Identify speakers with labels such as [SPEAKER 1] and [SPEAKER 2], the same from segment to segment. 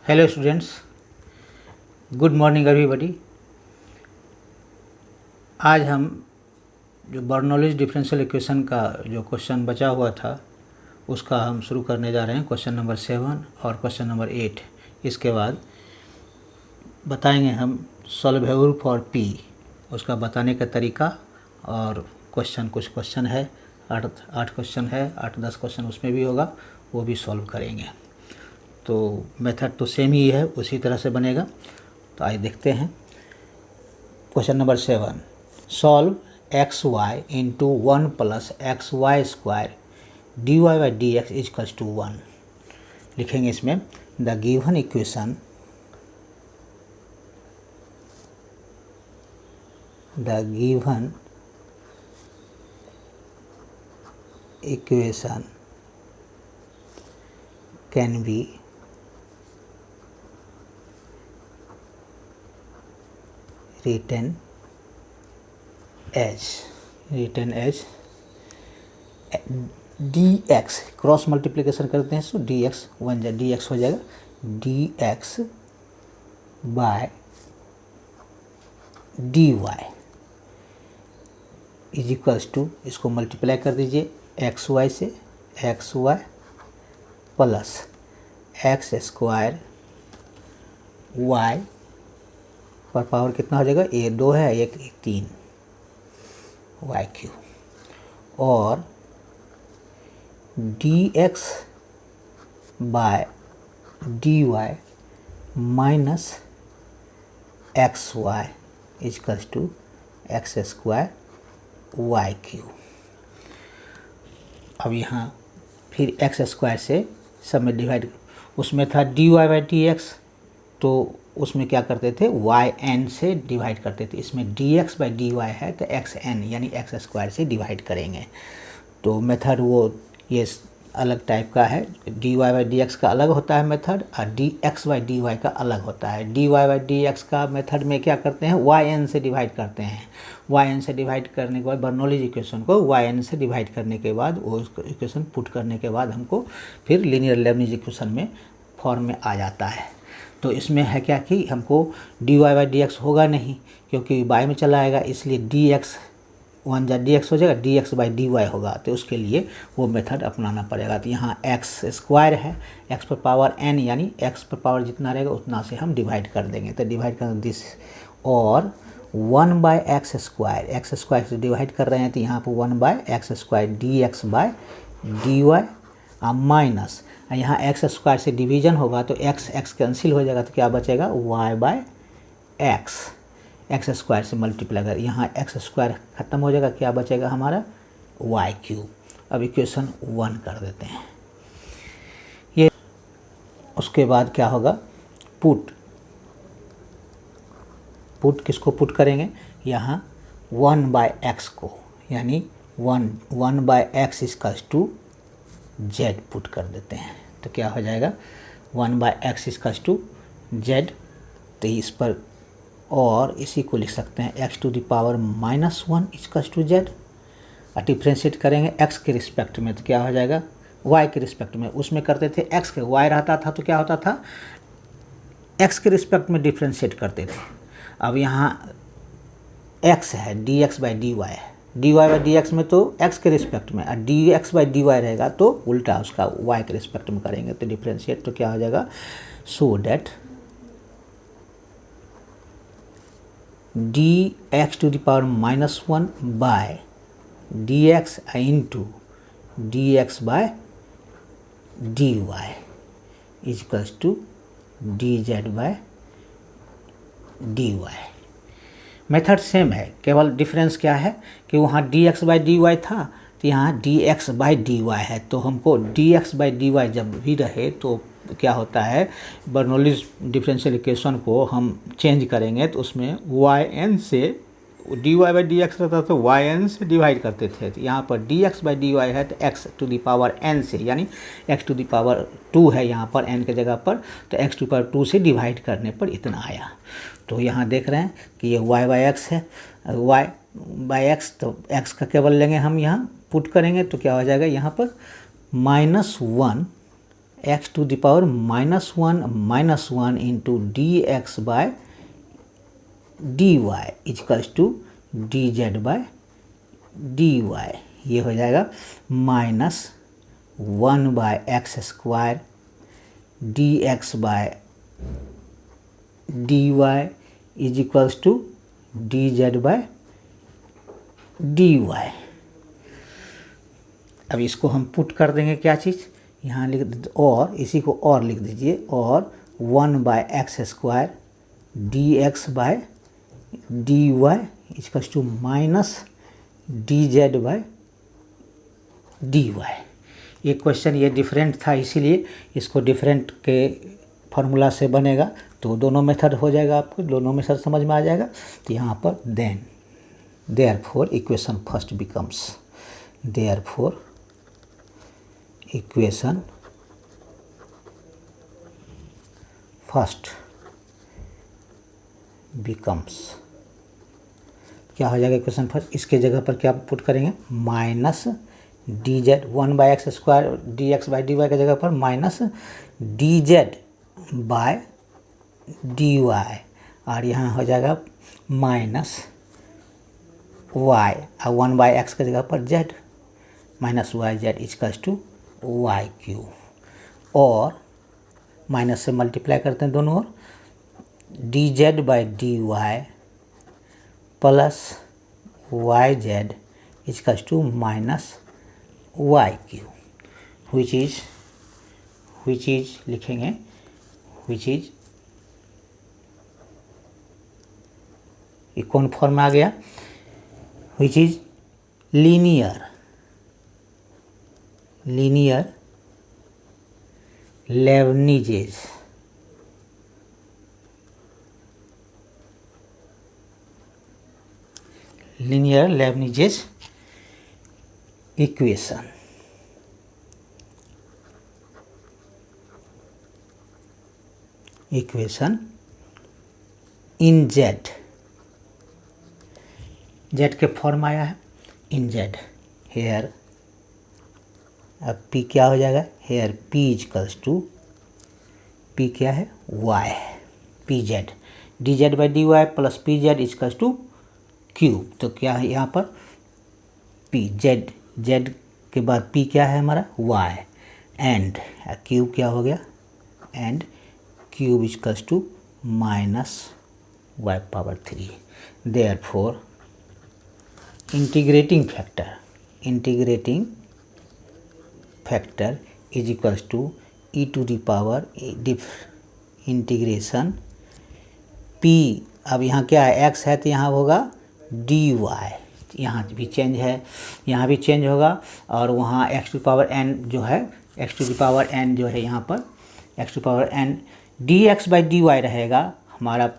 [SPEAKER 1] Hello students, good morning everybody. आज हम जो बर्नौलीज डिफरेंशियल इक्वेशन का जो क्वेश्चन बचा हुआ था उसका हम शुरू करने जा रहे हैं। क्वेश्चन नंबर 7 और क्वेश्चन नंबर 8। इसके बाद बताएंगे हम सॉल्वेबल फॉर पी, उसका बताने का तरीका और क्वेश्चन, कुछ क्वेश्चन है, 8 क्वेश्चन है, 8-10 क्वेश्चन उसमें भी होगा, वो भी सॉल्व करेंगे। तो मेथड तो सेम ही है, उसी तरह से बनेगा। तो आइए देखते हैं। Question number 7, solve x y into 1 plus x y square d y by d x equals to 1। लिखेंगे इसमें the given equation can be written as dx, cross multiplication करते हैं तो dx dx हो जाएगा dx by dy is equals to, इसको multiply कर दीजिए एक्स वाई से, x y plus x square y पर पावर कितना हो जाएगा, ये 2 है, एक 3 वाई क्यू, और d x by d y minus x y equals to x square y cube. अब यहाँ फिर एक्स स्क्वायर से सब में डिवाइड, उसमें था d y by d x, तो उसमें क्या करते थे, वाई एन से डिवाइड करते थे। इसमें d x by d y है तो एक्स एन यानी एक्स स्क्वायर से डिवाइड करेंगे। तो मेथड वो ये अलग टाइप का है, d y by d x का अलग होता है मेथड, और d x by d y का अलग होता है। D y by d x का मेथड में क्या करते हैं, वाई एन से डिवाइड करते हैं। वाई एन से डिवाइड करने के बाद बर्नौलीज इक्वेशन को वाई एन से डिवाइड करने के बाद वो इक्वेशन पुट करने के बाद हमको फिर लीनियर लेबनिज इक्वेशन में फॉर्म में आ जाता है। तो इसमें है क्या कि हमको d y by d x होगा नहीं, क्योंकि बाय में चला आएगा, इसलिए डी एक्स 1 जा डी एक्स हो जाएगा, d x by d y होगा। तो उसके लिए वो मेथड अपनाना पड़ेगा। तो यहाँ एक्स स्क्वायर है, एक्स पर पावर एन यानी एक्स पर पावर जितना रहेगा उतना से हम डिवाइड कर देंगे। तो डिवाइड कर दिस, और 1 बाय एक्स स्क्वायर से डिवाइड कर रहे हैं तो यहाँ पर 1 by x square d x by d y minus, यहाँ एक्स स्क्वायर से डिवीजन होगा तो एक्स कैंसिल हो जाएगा, तो क्या बचेगा वाई बाय एक्स स्क्वायर से मल्टीप्लाई कर, यहाँ एक्स स्क्वायर खत्म हो जाएगा, क्या बचेगा हमारा वाई क्यूब। अब इक्वेशन 1 कर देते हैं ये। उसके बाद क्या होगा, पुट किसको पुट करेंगे, यहाँ 1 बाय एक्स को, यानी 1 by x equals to z put कर देते हैं। तो क्या हो जाएगा 1 by x equals to z. तो इस पर और इसी को लिख सकते हैं x to the power -1 equals to z. और डिफ्रेंशिएट करेंगे एक्स के रिस्पेक्ट में, तो क्या हो जाएगा वाई के रिस्पेक्ट में। उसमें करते थे एक्स के, वाई रहता था तो क्या होता था एक्स के रिस्पेक्ट में डिफ्रेंशिएट करते थे। अब यहाँ एक्स है, d x by d y है, d y by d x में तो एक्स के रिस्पेक्ट में, और d x by d y रहेगा तो उल्टा उसका वाई के रिस्पेक्ट में करेंगे। तो डिफ्रेंशिएट तो क्या हो जाएगा, so that d x to the power -1 by d x into d x by d y equals to d z by d y. Method same है, केवल डिफरेंस क्या है कि वहाँ d x by d y था तो यहाँ d x by d y है। तो हमको d x by d y जब भी रहे तो क्या होता है, बर्नौलीज डिफरेंशियल इक्वेशन को हम चेंज करेंगे तो उसमें वाई एन से, d y by d x रहता तो वाई एन से डिवाइड करते थे। तो यहाँ पर d x by d y है तो x to the power n से, यानी एक्स टू द पावर 2 है यहाँ पर एन के जगह पर, तो एक्स टू पावर 2 से डिवाइड करने पर इतना आया। तो यहाँ देख रहे हैं कि ये y बाई एक्स है, y बाई एक्स, तो x का केवल लेंगे हम, यहाँ पुट करेंगे तो क्या हो जाएगा, यहाँ पर -1 x to the power -1 into d x by d y equals to d z by d y. ये हो जाएगा -1 by x square d x by d y is equals to d z by d y. अब इसको हम put कर देंगे क्या चीज़, यहाँ लिख दीजिए और इसी को और लिख दीजिए, और 1 by x square d x by d y equals to minus d z by d y. ये क्वेश्चन ये डिफरेंट था, इसीलिए इसको डिफरेंट के फॉर्मूला से बनेगा, तो दोनों मेथड हो जाएगा, आपको दोनों मेथड समझ में आ जाएगा। तो यहाँ पर then therefore equation first becomes, therefore equation first becomes, क्या हो जाएगा इक्वेशन फर्स्ट, इसके जगह पर क्या पुट करेंगे, minus d z 1 by x square d x by d y की जगह पर minus d z by d y, और यहाँ हो जाएगा माइनस वाई, और 1 बाय एक्स की जगह पर z minus y z equals to y Q, और माइनस से मल्टीप्लाई करते हैं दोनों ओर, d z by d y plus y z equals to minus y q, which is लिखेंगे विच इज, ये कौन फॉर्म में आ गया, which is linear Leibniz linear Leibniz equation। In z, z के फॉर्म आया है इन जेड, हेयर अब पी क्या हो जाएगा, here p equals to, P क्या है y, p z d z by d y plus p z equals to cube. तो क्या है यहाँ पर पी जेड, जेड के बाद पी क्या है हमारा वाई, एंड क्यूब क्या हो गया, and cube equals to minus y power 3। Therefore integrating factor is equals to e to the power integration p, अब यहाँ क्या है एक्स है तो यहाँ होगा डी वाई, यहाँ भी चेंज है, यहाँ भी चेंज होगा, और वहाँ एक्स टू पावर एन जो है, x to the power n जो है यहाँ पर x to power n d x by d y रहेगा, हमारा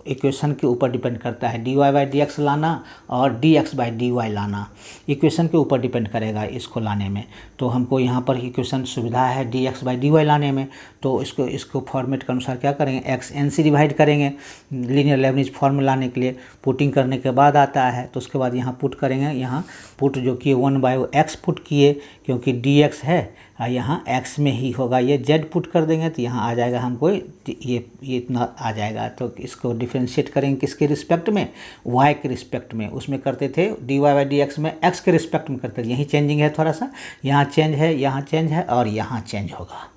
[SPEAKER 1] इक्वेशन के ऊपर डिपेंड करता है, d y by d x लाना और d x by d y लाना इक्वेशन के ऊपर डिपेंड करेगा इसको लाने में। तो हमको यहाँ पर इक्वेशन सुविधा है d x by d y लाने में, तो इसको फॉर्मेट के अनुसार क्या करेंगे, एक्स एन से डिवाइड करेंगे लीनियर लेबनिज़ फॉर्म लाने के लिए, पुटिंग करने के बाद आता है, तो उसके बाद यहाँ पुट करेंगे, यहाँ पुट जो किए 1 बाई एक्स पुट किए क्योंकि डी एक्स है, यहाँ एक्स में ही होगा, ये जेड पुट कर देंगे तो यहाँ आ जाएगा हमको ये इतना आ जाएगा। तो इसको डिफ्रेंशिएट करेंगे किसके रिस्पेक्ट में, वाई के रिस्पेक्ट में, उसमें करते थे d y by d x में एक्स के रिस्पेक्ट में करते थे, यही चेंजिंग है थोड़ा सा, यहाँ चेंज है, यहाँ चेंज है, और यहाँ चेंज होगा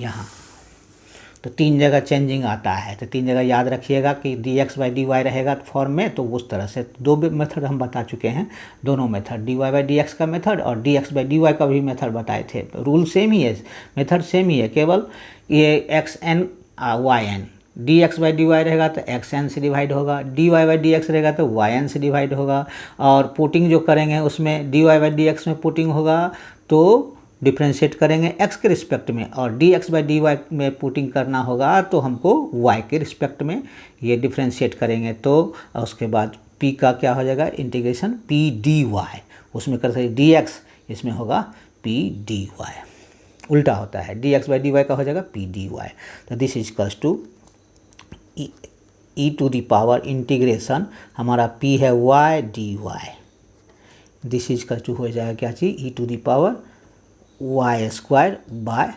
[SPEAKER 1] यहाँ, तो 3 जगह चेंजिंग आता है, तो 3 जगह याद रखिएगा कि d x by d y रहेगा फॉर्म में, तो उस तरह से 2 मेथड हम बता चुके हैं, दोनों method d y by d x का मेथड और d x by d y का भी मेथड बताए थे, तो रूल सेम ही है, मेथड सेम ही है, केवल ये x n y n, d x by d y रहेगा तो एक्स एन से डिवाइड होगा, d y by d x रहेगा तो वाई एन से डिवाइड होगा, और पुटिंग जो करेंगे उसमें d y by d x में पुटिंग होगा तो डिफ्रेंशिएट करेंगे एक्स के रिस्पेक्ट में, और d x by d y में पुटिंग करना होगा तो हमको वाई के रिस्पेक्ट में ये डिफ्रेंशिएट करेंगे, तो उसके बाद पी का क्या हो जाएगा इंटीग्रेशन पी डी वाई, उसमें कर सकते डी एक्स, इसमें होगा पी डी वाई, उल्टा होता है, d x by d y का हो जाएगा पी डी वाई। तो this is equals to e to the power integration, हमारा पी है y d y, this is equals to हो जाएगा क्या चीज़ e to the power y square by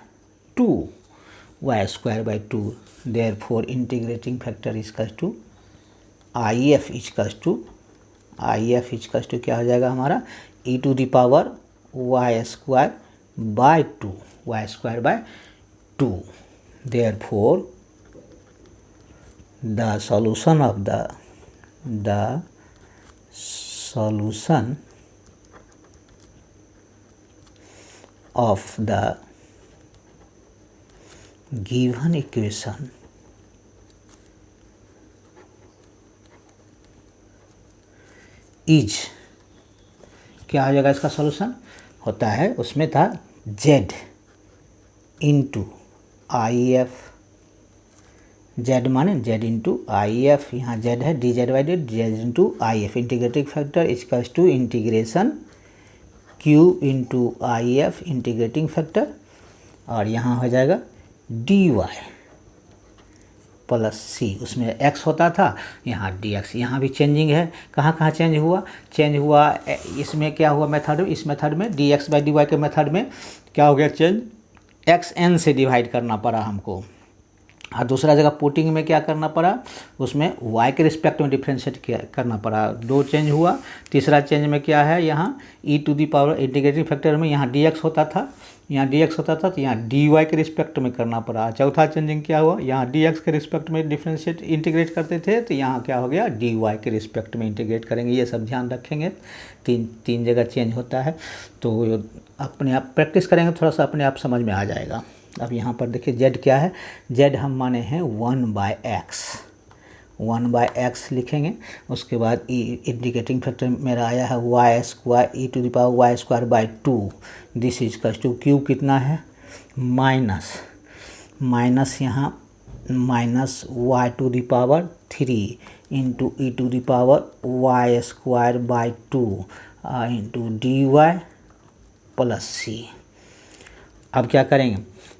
[SPEAKER 1] 2 y square by 2, therefore integrating factor equals to I F equals to क्या हो जाएगा हमारा e to the power y square by 2, therefore the solution of the given equation is, क्या हो जाएगा इसका solution होता है, उसमें था z into I F, z माने z इंटू आई एफ, यहाँ z है d z by d, z into I F integrating factor equals to integration q into I F integrating factor, और यहाँ हो जाएगा dy प्लस c, उसमें x होता था यहाँ dx, यहाँ भी चेंजिंग है, कहाँ कहाँ चेंज हुआ इसमें क्या हुआ मेथड, इस मेथड में dx बाई dy के मेथड में क्या हो गया चेंज, xn से डिवाइड करना पड़ा हमको, और दूसरा जगह पुटिंग में क्या करना पड़ा, उसमें y के रिस्पेक्ट में डिफ्रेंशिएट करना पड़ा, 2 चेंज हुआ। तीसरा चेंज में क्या है, यहाँ e to the power integrating factor में यहाँ dx होता था, तो यहाँ dy के रिस्पेक्ट में करना पड़ा। चौथा चेंजिंग क्या हुआ, यहाँ dx के रिस्पेक्ट में डिफ्रेंशिएट इंटीग्रेट करते थे, तो यहाँ क्या हो गया dy के रिस्पेक्ट में इंटीग्रेट करेंगे। ये सब ध्यान रखेंगे, तीन जगह चेंज होता है, तो अपने आप प्रैक्टिस करेंगे, थोड़ा सा अपने आप समझ में आ जाएगा। अब यहाँ पर देखिए z क्या है, z हम माने हैं 1/x लिखेंगे। उसके बाद इंडिकेटिंग फैक्टर मेरा आया है y square e to the power y square by 2, this is equals to q कितना है माइनस यहाँ minus y to the power 3 into e to the power y square by 2 into d y plus c. अब क्या करेंगे,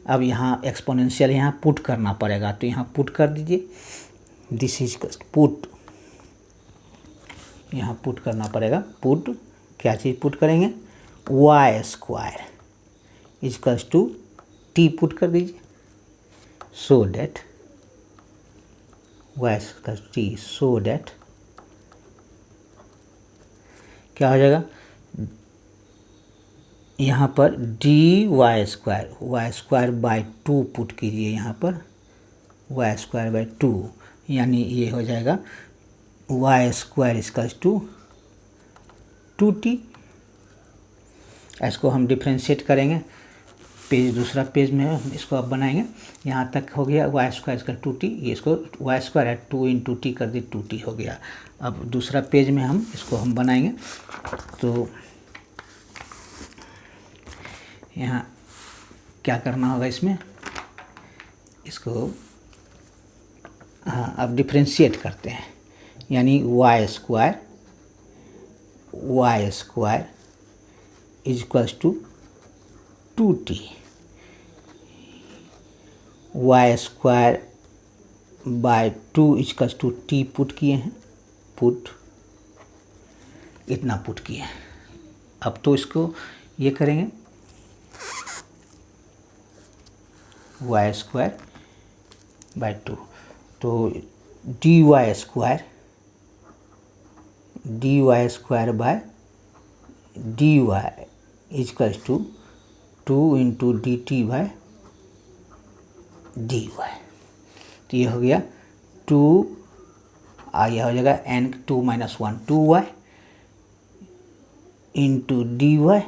[SPEAKER 1] अब यहाँ exponential यहाँ put करना पड़ेगा, तो यहाँ पुट कर दीजिए, दिस इज पुट, यहाँ पुट करना पड़ेगा। पुट क्या चीज़ पुट करेंगे, y square equals to t put कर दीजिए, so that y square t, so that क्या हो जाएगा, यहाँ पर d y square by 2 put कीजिए, यहाँ पर वाई स्क्वायर बाई 2, यानी ये हो जाएगा y square equals to 2t। इसको हम डिफ्रेंशिएट करेंगे, पेज दूसरा पेज में इसको अब बनाएंगे, यहाँ तक हो गया वाई स्क्वायर इसका 2t, ये इसको वाई स्क्वायर है 2 इंटू टी कर दी 2t हो गया। अब दूसरा पेज में हम इसको हम बनाएंगे, तो यहाँ क्या करना होगा, इसमें इसको हाँ अब डिफ्रेंशिएट करते हैं, यानी y square equals to 2t, y square by 2 equals to t put किए हैं, पुट इतना पुट किए हैं। अब तो इसको ये करेंगे वाई स्क्वायर बाई 2, तो d y square by d y equals to 2 into d t by d y, तो ये हो गया 2, यह हो जाएगा n 2 - 1 2y into d y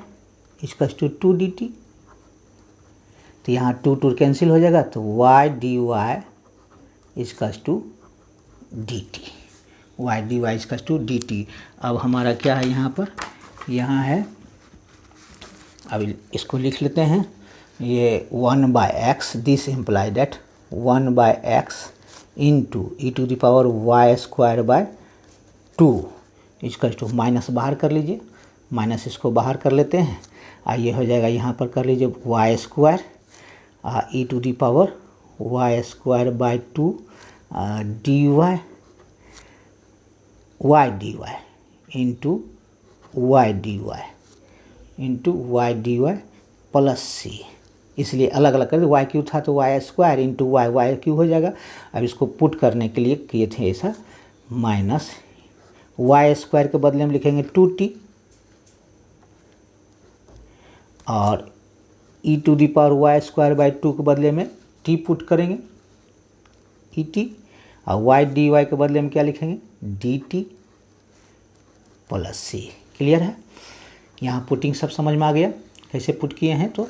[SPEAKER 1] equals to 2 d t, तो यहाँ 2 कैंसिल हो जाएगा, तो y dy equals to d t, y d y equals to d t. अब हमारा क्या है यहाँ पर, यहाँ है, अब इसको लिख लेते हैं, ये 1/x, this imply that 1/x into e to the power y square by 2 equals to, minus बाहर कर लीजिए, माइनस इसको बाहर कर लेते हैं, ये हो जाएगा यहाँ पर कर लीजिए y square e to the power y square by 2 d y into y d y plus c, इसलिए अलग अलग कर वाई क्यू था तो y square into y, y q हो जाएगा। अब इसको पुट करने के लिए किए थे ऐसा, माइनस वाई स्क्वायर के बदले में लिखेंगे 2t और e to the power y square by 2 के बदले में t पुट करेंगे ई टी, और वाई डी वाई के बदले में क्या लिखेंगे d t plus c. Clear है? यहाँ पुटिंग सब समझ में आ गया कैसे पुट किए हैं। तो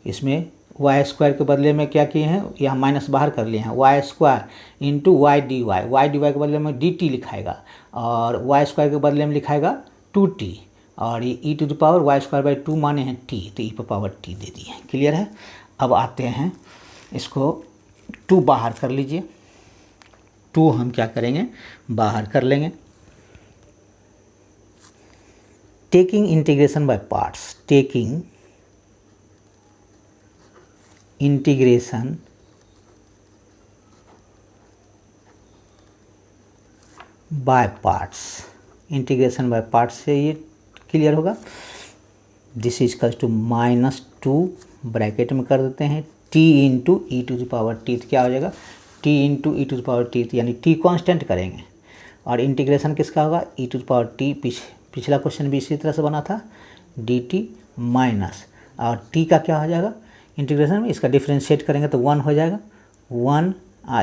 [SPEAKER 1] इसमें वाई स्क्वायर के बदले में क्या किए हैं, यहाँ माइनस बाहर कर लिए हैं, y square into y d y के बदले में डी टी लिखाएगा और वाई स्क्वायर के बदले में लिखाएगा 2t और e to the power y square by 2 माने हैं t, तो ई पर पावर t दे दिए हैं। क्लियर है? अब आते हैं इसको 2 बाहर कर लीजिए, 2 हम क्या करेंगे बाहर कर लेंगे। Taking integration by parts, taking integration by parts, integration by parts से ये क्लियर होगा। This is equals to -2 bracket में कर देते हैं t into e to the power t, क्या हो जाएगा t into e to the power t, यानी t कांस्टेंट करेंगे और इंटीग्रेशन किसका होगा e to the power t. पिछला क्वेश्चन भी इसी तरह से बना था, dt माइनस और t का क्या हो जाएगा इंटीग्रेशन में, इसका डिफ्रेंशिएट करेंगे तो 1 हो जाएगा, 1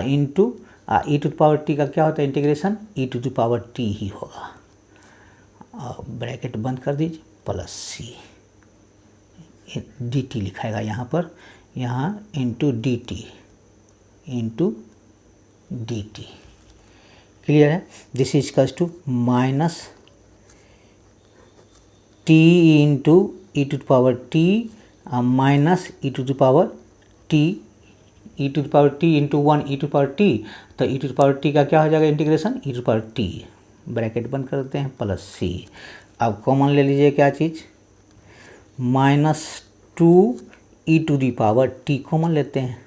[SPEAKER 1] into e to the power t का क्या होता है integration e to the power t ही होगा। और ब्रैकेट बंद कर दीजिए प्लस सी, डी टी लिखाएगा यहाँ पर, यहाँ into d t into d t. Clear है? This is equals to minus t into e to the power t minus e to the power t, e to the power t into 1 e to the power t, तो e to the power t का क्या हो जाएगा integration e to the power t, bracket बंद कर देते हैं plus c. अब कॉमन ले लीजिए क्या चीज़, -2 e to the power t common लेते हैं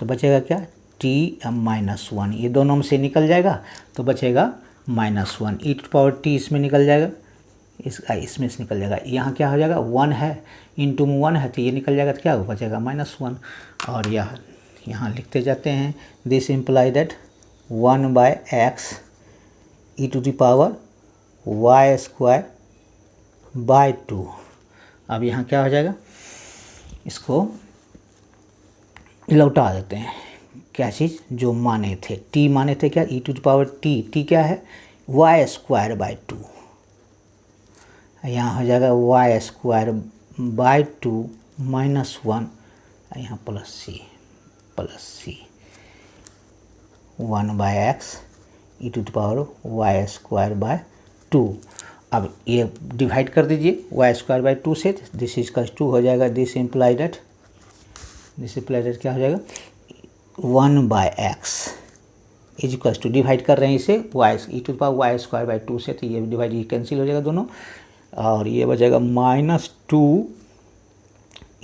[SPEAKER 1] तो बचेगा क्या टी -1, ये दोनों में से निकल जाएगा तो बचेगा -1, ई टू पावर टी इसमें निकल जाएगा, इसमें से निकल जाएगा, यहाँ क्या हो जाएगा 1 है इंटू 1 है तो ये निकल जाएगा तो क्या हो बचेगा -1। और यहाँ लिखते जाते हैं, this imply that 1/x e to the power y square by 2। अब यहाँ क्या हो जाएगा, इसको लौटा देते हैं, क्या चीज़ जो माने थे t माने थे क्या ई टू द पावर t क्या है वाई स्क्वायर बाय 2, यहाँ हो जाएगा वाई स्क्वायर बाय 2 -1, यहाँ plus c 1/x e to the power y square by 2। अब ये डिवाइड कर दीजिए वाई स्क्वायर बाय 2 से, दिस इज का 2 हो जाएगा, दिस इम्प्लाई डेट क्या हो जाएगा 1/x is equal to, divide कर रहे हैं इसे y e to the power y square by 2 से, तो ये डिवाइड ये कैंसिल हो जाएगा दोनों और ये बचेगा -2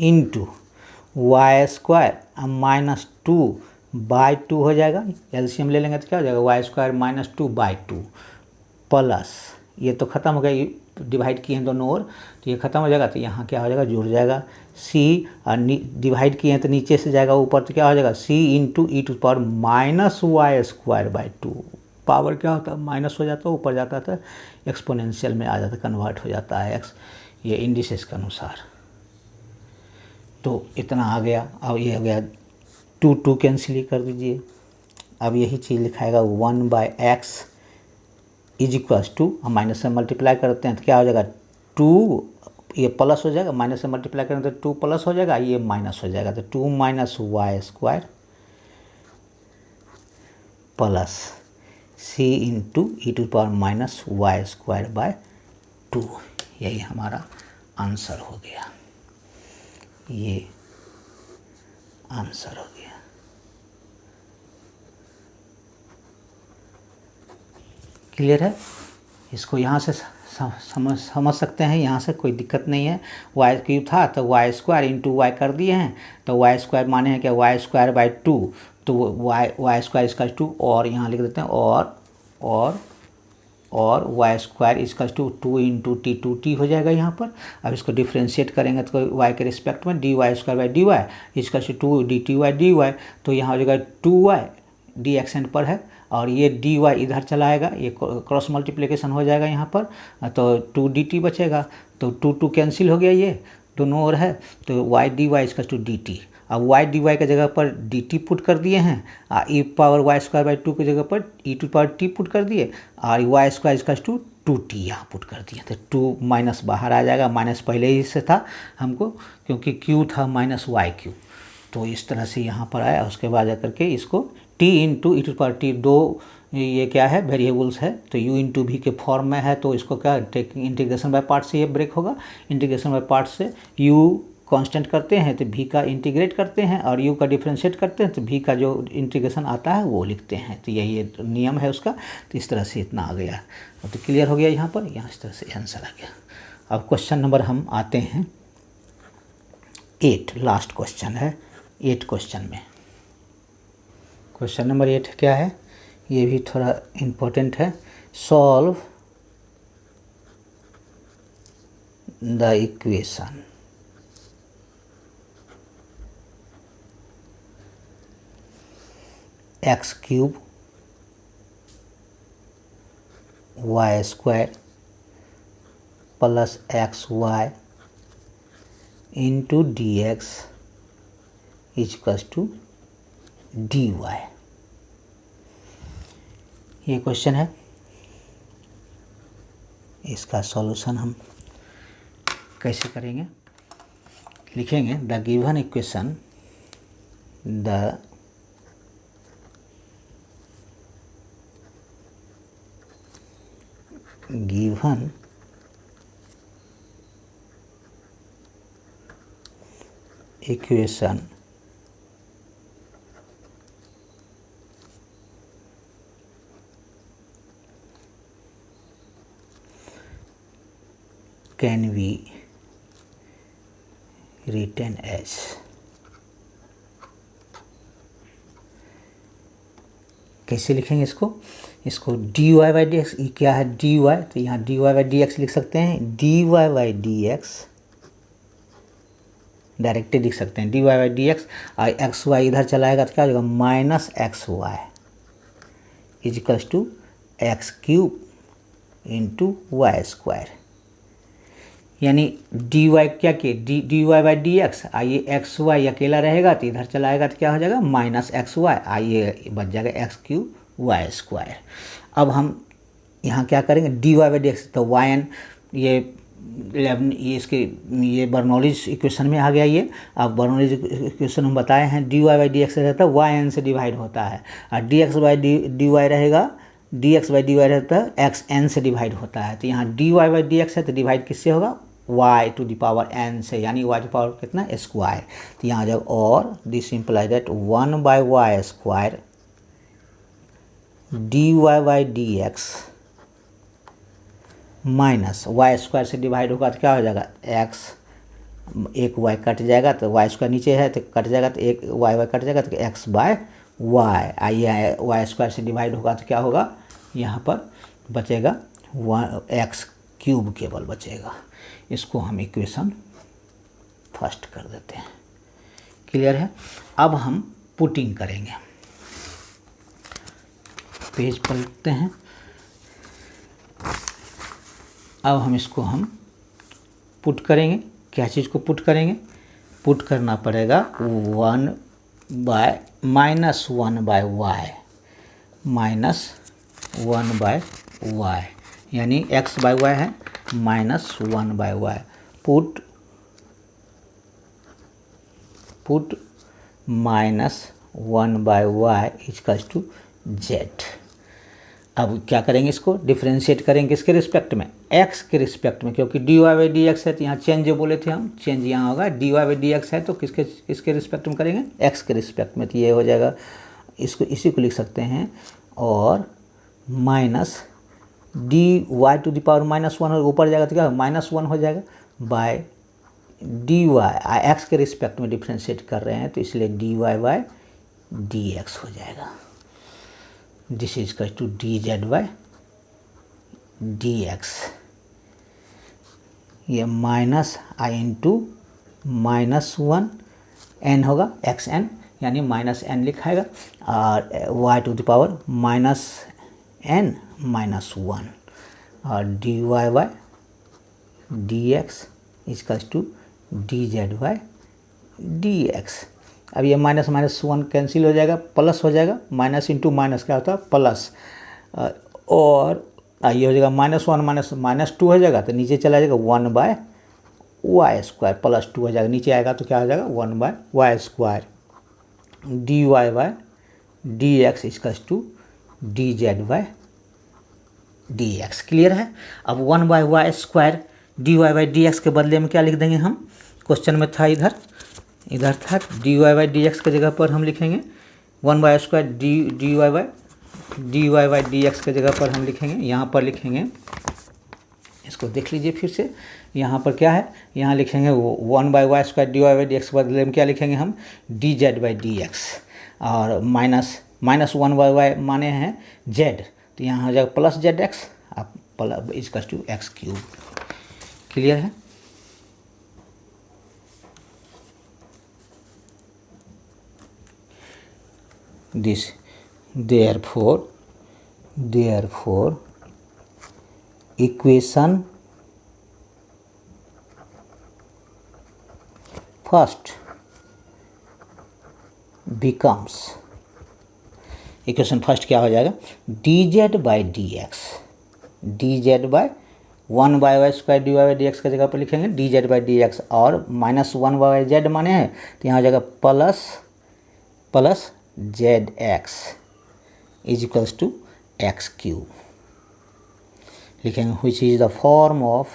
[SPEAKER 1] इंटू वाई स्क्वायर -2/2 हो जाएगा, एलसीएम ले लेंगे तो क्या हो जाएगा वाई स्क्वायर -2/2 प्लस, ये तो ख़त्म हो गया, ये डिवाइड किए हैं दोनों ओर तो ये ख़त्म हो जाएगा, तो यहाँ क्या हो जाएगा जुड़ जाएगा c, और डिवाइड किए हैं तो नीचे से जाएगा ऊपर तो क्या हो जाएगा c into e to power -y square by 2, power क्या होता है माइनस हो जाता है, ऊपर जाता था एक्सपोनेंशियल में आ जाता, कन्वर्ट हो जाता है x, ये इंडिसेस के अनुसार। तो इतना आ गया, अब ये हो गया 2 कैंसिल कर दीजिए, अब यही चीज़ लिखाएगा 1/x इज इक्वल्स टू, हम माइनस से मल्टीप्लाई करते हैं तो क्या हो जाएगा 2, ये प्लस हो जाएगा, माइनस से मल्टीप्लाई करेंगे तो 2 प्लस हो जाएगा, ये माइनस हो जाएगा तो 2 - y square plus c into e to power -y square by 2, यही हमारा आंसर हो गया, ये आंसर हो गया। क्लियर है? इसको यहाँ से समझ सकते हैं, यहाँ से कोई दिक्कत नहीं है। वाई क्यूब था तो वाई स्क्वायर इंटू वाई कर दिए हैं, तो वाई स्क्वायर माने हैं क्या वाई स्क्वायर बाय 2, तो वाई स्क्वायर इसका 2 और यहाँ लिख देते हैं और वाई स्क्वायर इसका two into t, two t हो जाएगा यहाँ पर। अब इसको डिफ्रेंशिएट करेंगे तो वाई के रिस्पेक्ट में d y square by d y इसका to d t y d y, तो यहाँ हो जाएगा two y d x and पर है और ये डी वाई इधर चला आएगा, ये क्रॉस मल्टीप्लिकेशन हो जाएगा यहाँ पर, तो टू डी टी बचेगा, तो टू टू कैंसिल हो गया, ये दोनों और है, तो वाई डी वाई इसका टू डी टी। अब वाई डी वाई की जगह पर डी टी पुट कर दिए हैं, e power y square by two की जगह पर e to power t put कर दिए और वाई स्क्वायर इसका टू टी यहाँ पुट कर दिए, तो टू माइनस बाहर आ जाएगा, माइनस पहले ही से था हमको क्योंकि क्यू था माइनस वाई क्यू, तो इस तरह से यहाँ पर आया। उसके बाद आकर के इसको t into e to power t, दो ये क्या है वेरिएबल्स है, तो u इंटू वी के फॉर्म में है, तो इसको क्या इंटीग्रेशन बाय पार्ट से ये ब्रेक होगा, इंटीग्रेशन बाय पार्ट से u कांस्टेंट करते हैं तो v का इंटीग्रेट करते हैं और u का डिफरेंशिएट करते हैं तो v का जो इंटीग्रेशन आता है वो लिखते हैं, तो यही नियम है उसका। तो इस तरह से इतना आ गया, तो क्लियर हो गया यहाँ पर, यहाँ इस तरह से आंसर आ गया। अब क्वेश्चन नंबर हम आते हैं 8, लास्ट क्वेश्चन है 8 क्वेश्चन में। क्वेश्चन नंबर 8 क्या है, ये भी थोड़ा इम्पोर्टेंट है। Solve the equation x cube y square plus x y into d x equals to d y. ये क्वेश्चन है, इसका सॉल्यूशन हम कैसे करेंगे, लिखेंगे the given equation, the given equation can be written as कैसे लिखेंगे इसको d y by d x, ये क्या है डी वाई, तो यहाँ d y by d x लिख सकते हैं, d y by d x directly लिख सकते हैं, d y by d x और एक्स वाई इधर चलाएगा तो क्या हो जाएगा minus x y equals to x cube into y square, यानी डी वाई क्या किए d y by d x, आइए एक्स वाई अकेला रहेगा तो इधर चलाएगा तो क्या हो जाएगा माइनस एक्स वाई, आइए बच जाएगा एक्स क्यूब वाई स्क्वायर। अब हम यहाँ क्या करेंगे d y by d x, तो वाई एन ये इसके ये बर्नौलीज इक्वेशन में आ गया ये। अब बर्नौलीज इक्वेशन हम बताए हैं d y by d x रहता है वाई एन से डिवाइड होता है और d x by d y रहेगा, d x by d y रहता है एक्स एन से डिवाइड होता है, तो यहाँ d y by d x है तो डिवाइड किससे होगा y to the power n से, यानी y टू पावर कितना स्क्वायर, तो यहाँ जब और this imply that 1 by y square d y by d x minus y square से डिवाइड होगा तो क्या हो जाएगा x, एक y कट जाएगा तो वाई स्क्वायर नीचे है तो कट जाएगा तो एक वाई कट जाएगा तो x बाय वाई, आइए वाई स्क्वायर से डिवाइड होगा तो क्या होगा यहाँ पर बचेगा एक्स क्यूब केवल बचेगा। इसको हम इक्वेशन फर्स्ट कर देते हैं, क्लियर है। अब हम पुटिंग करेंगे, पेज पलटते हैं। अब हम इसको पुट करेंगे, क्या चीज़ को पुट करेंगे, पुट करना पड़ेगा 1 by minus 1 by y minus 1 by y, यानी x बाय वाई है minus 1 by y, put minus 1 by y equals to z. अब क्या करेंगे, इसको डिफ्रेंशिएट करेंगे किसके रिस्पेक्ट में, x के रिस्पेक्ट में, क्योंकि d y by d x है तो यहाँ चेंज जो बोले थे हम, चेंज यहाँ होगा, d y by d x है तो किसके रिस्पेक्ट में करेंगे, x के रिस्पेक्ट में, तो ये हो जाएगा, इसको इसी को लिख सकते हैं, और minus d y to the power minus 1 ऊपर जाएगा तो क्या माइनस 1 हो जाएगा बाय डी वाई, एक्स के रिस्पेक्ट में डिफ्रेंशिएट कर रहे हैं तो इसलिए d y by d x हो जाएगा, this is equal to d z by d x, ये माइनस आई इंटू -1 एन होगा, एक्स एन यानी -n लिखाएगा, और y to the power -n -1 और dy by d x equals to d z by d x. अब ये -1 cancel हो जाएगा, प्लस हो जाएगा, माइनस इंटू माइनस क्या होता है प्लस, और ये हो जाएगा -1 -2 हो जाएगा, तो नीचे चला जाएगा 1/y² +2 हो जाएगा, नीचे आएगा तो क्या हो जाएगा 1/y² dy by d x equals to d z by d x. Clear है। अब 1/y² dy by d x के बदले में क्या लिख देंगे हम, क्वेश्चन में था इधर था dy बाई डी एक्स की जगह पर हम लिखेंगे 1/y² dy by d x की जगह पर हम लिखेंगे, यहाँ पर लिखेंगे, इसको देख लीजिए फिर से, यहाँ पर क्या है, यहाँ लिखेंगे 1/y² dy by d x के बदले में क्या लिखेंगे हम D z by d x, और -1/y माने हैं z, तो यहाँ हो जाएगा प्लस जेड एक्स आप इजकल्स टू x³। क्लियर है। This therefore equation first becomes, equation first क्या हो जाएगा D z by d x, D z by 1/y² dy by d x की जगह पर लिखेंगे D z by d x, और -1/z माने हैं तो यहाँ हो जाएगा plus Z x is equals to x³ लिखेंगे, which is the form of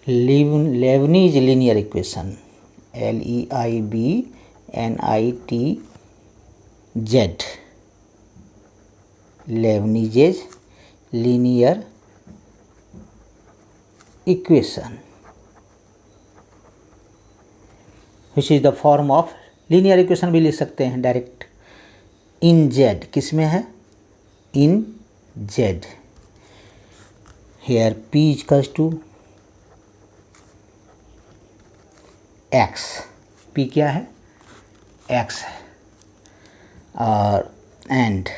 [SPEAKER 1] Leibniz linear equation, LEIBNITZ, Leibniz linear equation, which is the form of linear equation भी लिख सकते हैं डायरेक्ट, इन z किस में है इन z, here p equals to x, p क्या है x है, और and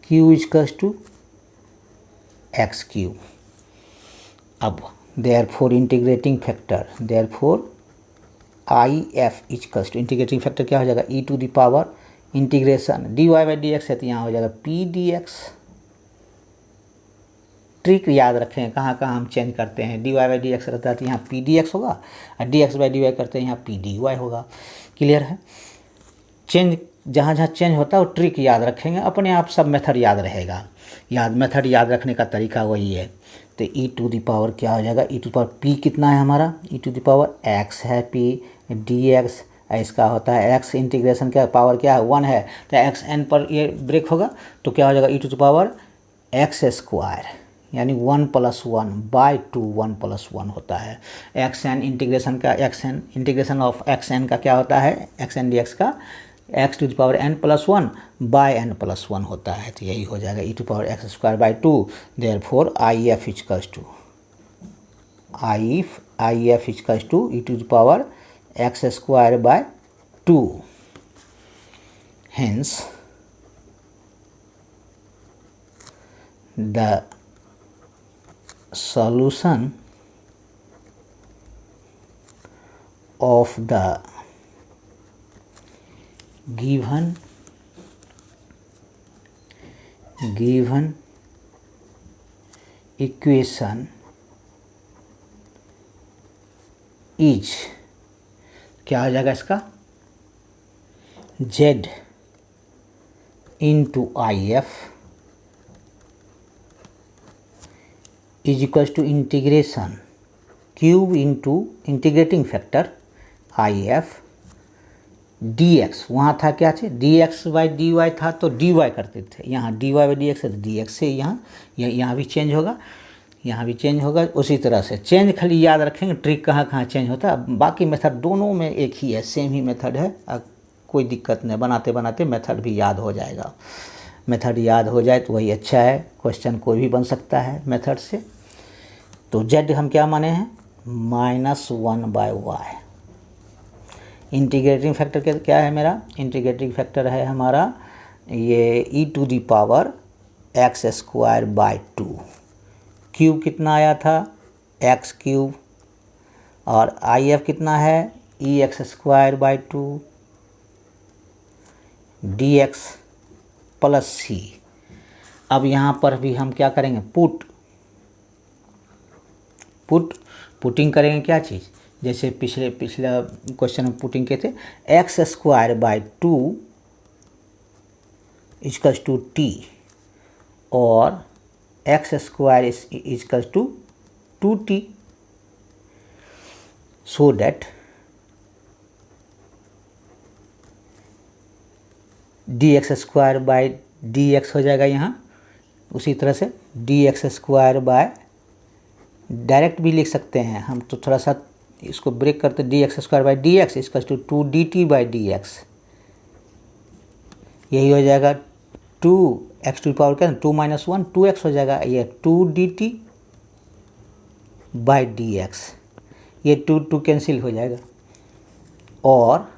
[SPEAKER 1] q equals to x³। अब therefore integrating factor, therefore IF equals to integrating factor क्या हो जाएगा e to the power integration dy by d x है तो यहाँ हो जाएगा p dx। ट्रिक याद रखें कहाँ कहाँ हम चेंज करते हैं, dy बाई डी एक्स रहता है तो यहाँ p dx होगा, और dx बाई dy करते हैं यहाँ p dy होगा। क्लियर है। चेंज जहाँ जहाँ चेंज होता है वो ट्रिक याद रखेंगे, अपने आप सब मेथड याद रहेगा, मेथड याद रखने का तरीका वही है। तो e टू द पावर क्या हो जाएगा, e to the power p कितना है हमारा, e to the power x है p dx, इसका होता है x इंटीग्रेशन क्या पावर क्या है 1 है, तो xn पर ये ब्रेक होगा तो क्या हो जाएगा e to the power x² यानी 1 + 1/2 1 + 1 होता है। xn इंटीग्रेशन का xn इंटीग्रेशन ऑफ xn का क्या होता है xn dx का x to the power n + 1/n+1 होता है, तो यही हो जाएगा e to power x²/2। Therefore IF equals to e to the power x²/2। Hence the solution of the given equation is क्या हो जाएगा इसका z into IF is equals to integration q into integrating factor IF d x, वहाँ था क्या थे, d x by d y था तो डी वाई करते थे, यहाँ d y by d x है तो डी एक्स से यहाँ भी चेंज होगा, यहाँ भी चेंज होगा। उसी तरह से चेंज खाली याद रखेंगे, ट्रिक कहाँ कहाँ चेंज होता है। बाकी मेथड दोनों में एक ही है, सेम ही मेथड है, कोई दिक्कत नहीं, बनाते बनाते मेथड भी याद हो जाएगा। मेथड याद हो जाए तो वही अच्छा है, क्वेश्चन कोई भी बन सकता है मेथड से। तो जेड हम क्या माने हैं, -1/y। इंटीग्रेटिंग फैक्टर क्या है मेरा, इंटीग्रेटिंग फैक्टर है हमारा ये e⁻x²/2। क्यूब कितना आया था, x³ और IF कितना है ex²/2 dx + c। अब यहाँ पर भी हम क्या करेंगे, पुटिंग करेंगे क्या चीज़, जैसे पिछला क्वेश्चन में पुटिंग के थे, x²/2 = t और x² = 2t, so that dx²/dx हो जाएगा यहाँ। उसी तरह से dx² डायरेक्ट भी लिख सकते हैं हम, तो थोड़ा सा इसको ब्रेक करते, dx²/dx = 2dt/dx, यही हो जाएगा 2x टू पावर क्या, 2 - 1 2x हो जाएगा, ये 2dt/dx, ये 2 कैंसिल हो जाएगा, और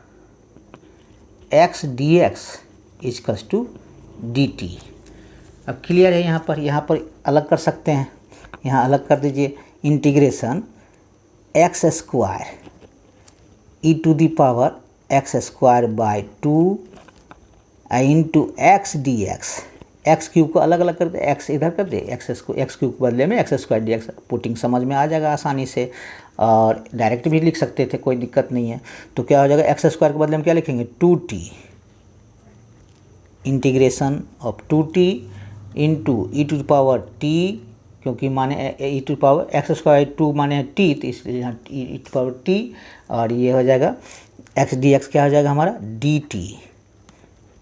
[SPEAKER 1] x dx = dt। अब क्लियर है, यहाँ पर अलग कर सकते हैं, यहाँ अलग कर दीजिए, integration x² e⁻x²/2 into x dx, x³ को अलग अलग कर दे, x इधर कर दे, x³ के बदले में x² dx, पुटिंग समझ में आ जाएगा आसानी से, और डायरेक्ट भी लिख सकते थे, कोई दिक्कत नहीं है। तो क्या हो जाएगा, x² के बदले में क्या लिखेंगे, 2t, integration of 2t into e⁻t, क्योंकि माने x²/2 माने t, तो इसलिए यहाँ e⁻t, और ये हो जाएगा x dx क्या हो जाएगा हमारा dt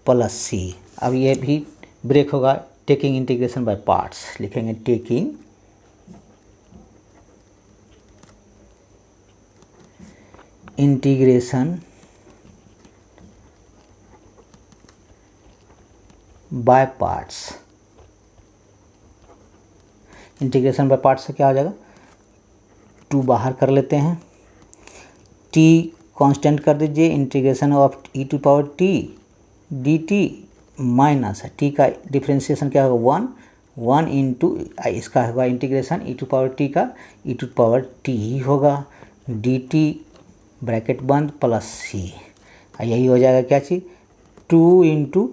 [SPEAKER 1] + c। अब ये भी ब्रेक होगा, टेकिंग इंटीग्रेशन बाय पार्ट्स लिखेंगे, taking integration by parts. Integration by parts से क्या हो जाएगा, 2 बाहर कर लेते हैं, t कांस्टेंट कर दीजिए, integration of e⁻t dt minus t का डिफ्रेंशिएशन क्या होगा, 1 इंटू इसका होगा इंटीग्रेशन e⁻t का e⁻t ही होगा, dt ब्रैकेट बंद + c, यही हो जाएगा क्या चीज़, 2 into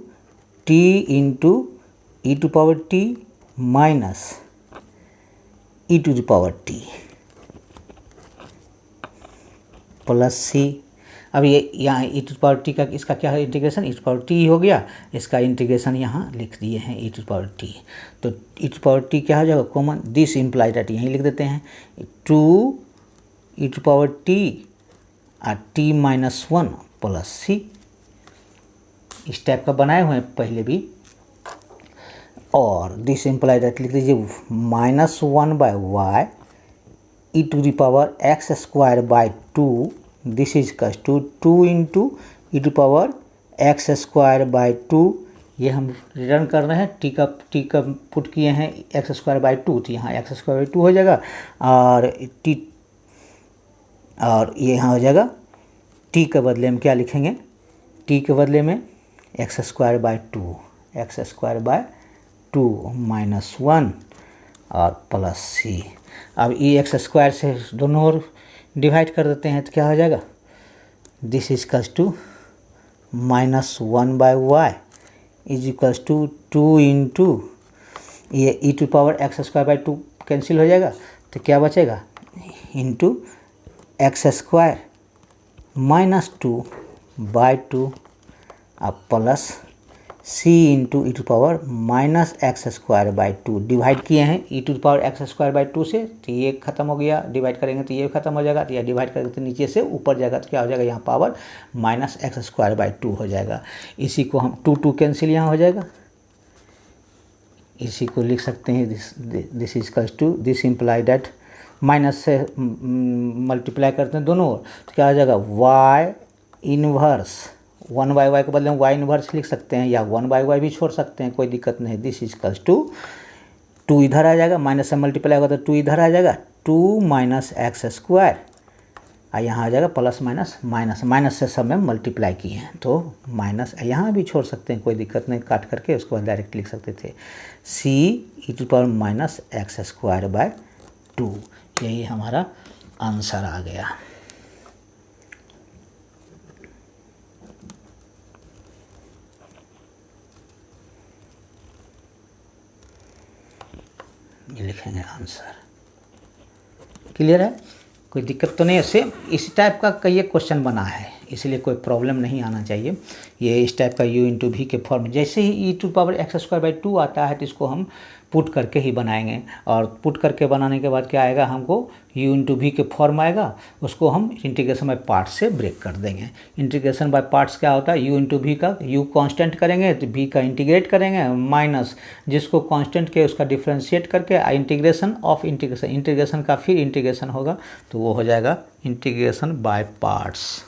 [SPEAKER 1] t into e⁻t minus e⁻t + c। अब ये यहाँ e⁻t का इसका क्या है इंटीग्रेशन, e⁻t हो गया, इसका इंटीग्रेशन यहाँ लिख दिए हैं e⁻t, तो e⁻t क्या हो जाएगा कॉमन, दिस इम्प्लाई दैट यहीं लिख देते हैं, 2 e⁻t और t - 1 + c। इस टाइप का बनाए हुए हैं पहले भी, और दिस इम्प्लाई दैट लिख दीजिए, -1/y e⁻x²/2, this is equals to 2 into e⁻x²/2, ये हम रिटर्न कर रहे हैं, टी का पुट किए हैं x²/2, तो यहाँ x²/2 हो जाएगा, और टी, और ये यहाँ हो जाएगा t के बदले में क्या लिखेंगे, t के बदले में x²/2 -1 और + c। अब ये x² से दोनों ओर डिवाइड कर देते हैं, तो क्या हो जाएगा, this is equals to -1/y = 2 into ये e⁻x²/2 कैंसिल हो जाएगा, तो क्या बचेगा, इंटू x² -2/2 अब + c into e to power minus x square by two divide किए हैं e to power x square by two से, तो ये खत्म हो गया, डिवाइड करेंगे तो ये खत्म हो जाएगा, तो ये डिवाइड करेंगे तो नीचे से ऊपर जाएगा, तो क्या हो जाएगा यहाँ power minus x square by to हो जाएगा। इसी को हम टू टू कैंसिल यहाँ हो जाएगा, इसी को लिख सकते हैं this is equals to this imply that minus से मल्टीप्लाई करते हैं दोनों ओर, तो क्या हो जाएगा y inverse, one by y के बदले में वाई इनवर्स लिख सकते हैं या वन बाई वाई भी छोड़ सकते हैं, कोई दिक्कत नहीं। This is equals to two इधर आ जाएगा, माइनस से मल्टीप्लाई होगा तो टू इधर आ जाएगा, टू माइनस एक्स स्क्वायर, और यहाँ आ जाएगा प्लस माइनस माइनस, माइनस से सब में मल्टीप्लाई किए हैं तो माइनस, यहाँ भी छोड़ सकते हैं कोई दिक्कत नहीं, काट करके उसको बाद डायरेक्ट लिख सकते थे c e to power minus x square by two, यही हमारा आंसर आ गया। ये लिखेंगे आंसर। क्लियर है, कोई दिक्कत तो नहीं है। सेम इस टाइप का ये क्वेश्चन बना है, इसलिए कोई प्रॉब्लम नहीं आना चाहिए। ये इस टाइप का u इंटू वी के फॉर्म, जैसे ही e to power x square by two आता है तो इसको हम पुट करके ही बनाएंगे, और पुट करके बनाने के बाद क्या आएगा, हमको u इंटू वी के फॉर्म आएगा, उसको हम इंटीग्रेशन बाय पार्ट्स से ब्रेक कर देंगे। इंटीग्रेशन बाय पार्ट्स क्या होता है, u इंटू वी का u कांस्टेंट करेंगे तो v का इंटीग्रेट करेंगे, माइनस जिसको कांस्टेंट के उसका डिफ्रेंशिएट करके इंटीग्रेशन ऑफ इंटीग्रेशन, इंटीग्रेशन का फिर इंटीग्रेशन होगा तो वो हो जाएगा इंटीग्रेशन बाय पार्ट्स।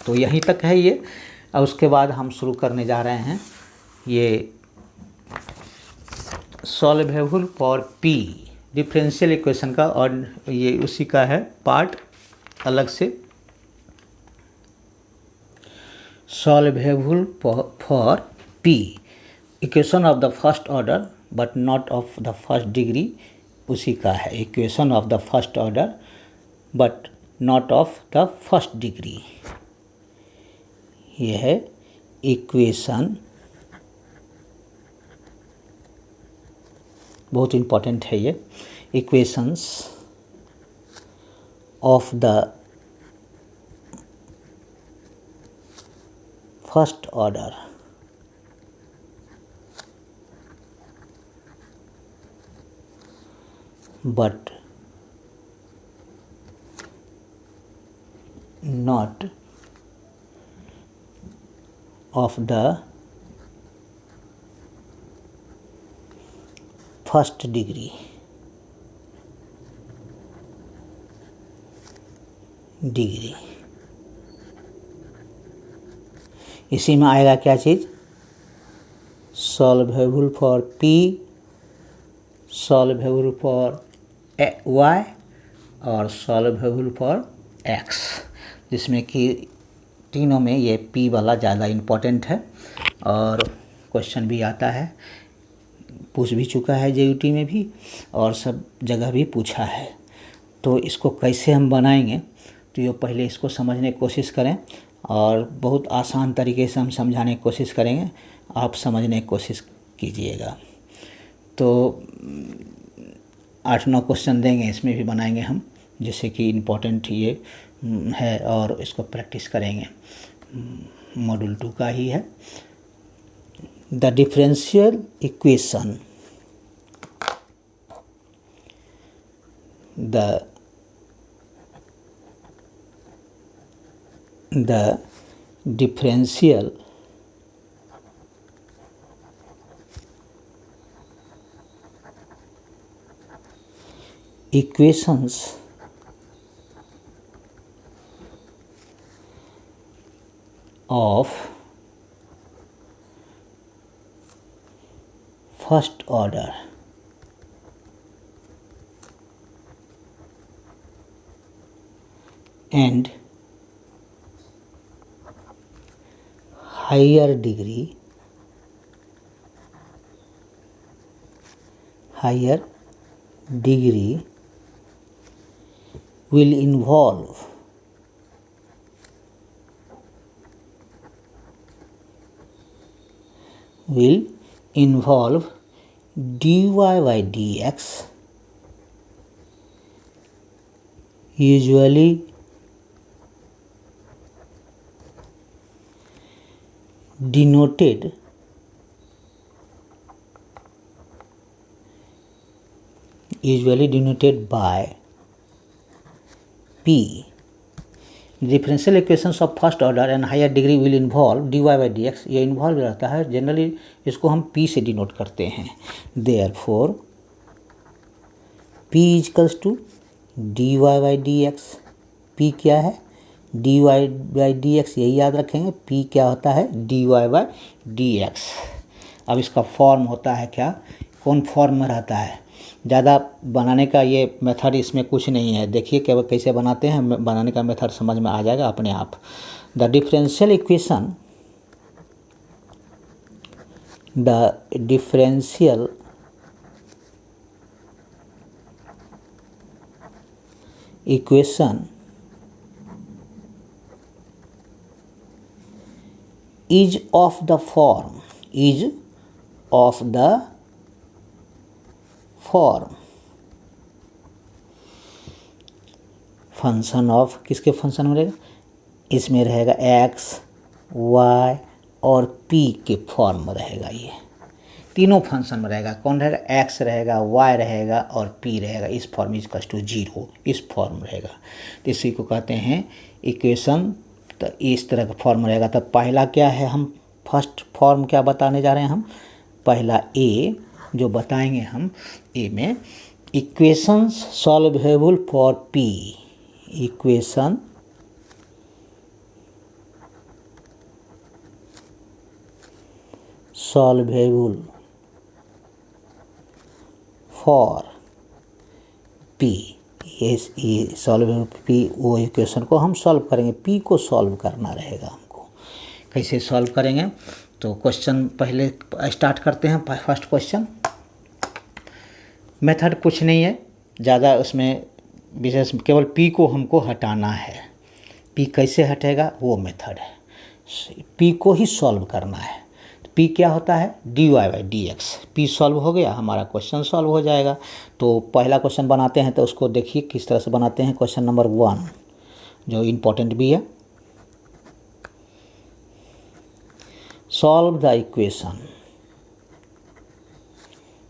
[SPEAKER 1] तो यहीं तक है ये, और उसके बाद हम शुरू करने जा रहे हैं ये solvable for p differential equation का, और ये उसी का है पार्ट अलग से। Solvable for p equation of the first order but not of the first degree, उसी का है equation of the first order but not of the first degree. यह है इक्वेशन, बहुत इम्पॉर्टेंट है ये, equations of the first order but not of the first degree, इसी में आएगा क्या चीज़, solvable for p, solvable for y और सॉल्वेबल फॉर x, जिसमें कि तीनों में ये p वाला ज़्यादा इम्पोर्टेंट है और क्वेश्चन भी आता है, पूछ भी चुका है JUT में भी और सब जगह भी पूछा है। तो इसको कैसे हम बनाएंगे, तो ये पहले इसको समझने की कोशिश करें, और बहुत आसान तरीके से हम समझाने की कोशिश करेंगे, आप समझने की कोशिश कीजिएगा। तो 8-9 क्वेश्चन देंगे, इसमें भी बनाएंगे हम, जैसे कि इम्पोर्टेंट ये है, और इसको प्रैक्टिस करेंगे। मॉड्यूल 2 का ही है। The differential equation, the differential equations of first order and higher degree will involve dy by dx, usually denoted usually denoted by P. Differential equations of first order and higher degree will involve dy by dx. ये involve रहता है, generally इसको हम P से denote करते हैं. Therefore P equals to dy by dx. P क्या है? dy by dx, यही याद रखेंगे. P क्या होता है? dy by dx. अब इसका फॉर्म होता है क्या? कौन फॉर्म में रहता है? ज़्यादा बनाने का ये मेथड इसमें कुछ नहीं है. देखिए केवल कैसे बनाते हैं, बनाने का मेथड समझ में आ जाएगा अपने आप. The differential equation is of the form function of, किसके फंक्शन में रहेगा? इसमें रहेगा x, y और p के फॉर्म में रहेगा. ये तीनों फंक्शन में रहेगा. कौन रहेगा? x रहेगा, y रहेगा और p रहेगा. इस फॉर्म इक्वल्स टू 0, इस फॉर्म रहेगा. तो इसी को कहते हैं इक्वेशन. तो इस तरह का फॉर्म रहेगा. तो पहला क्या है, हम फर्स्ट फॉर्म क्या बताने जा रहे हैं? हम पहला ए जो बताएंगे हम, ए में equations solvable for p. Equation solvable for p. ये सॉल्वेबल पी, वो इक्वेशन को हम सॉल्व करेंगे. पी को सॉल्व करना रहेगा हमको. कैसे सॉल्व करेंगे? तो क्वेश्चन पहले स्टार्ट करते हैं. First question. मेथड कुछ नहीं है ज़्यादा उसमें विशेष, केवल पी को हमको हटाना है. पी कैसे हटेगा वो मेथड है. पी को ही सॉल्व करना है. पी क्या होता है? dy by d x. P solve हो गया, हमारा क्वेश्चन सॉल्व हो जाएगा. तो पहला क्वेश्चन बनाते हैं, तो उसको देखिए किस तरह से बनाते हैं. क्वेश्चन नंबर 1 जो इम्पोर्टेंट भी है. Solve the equation.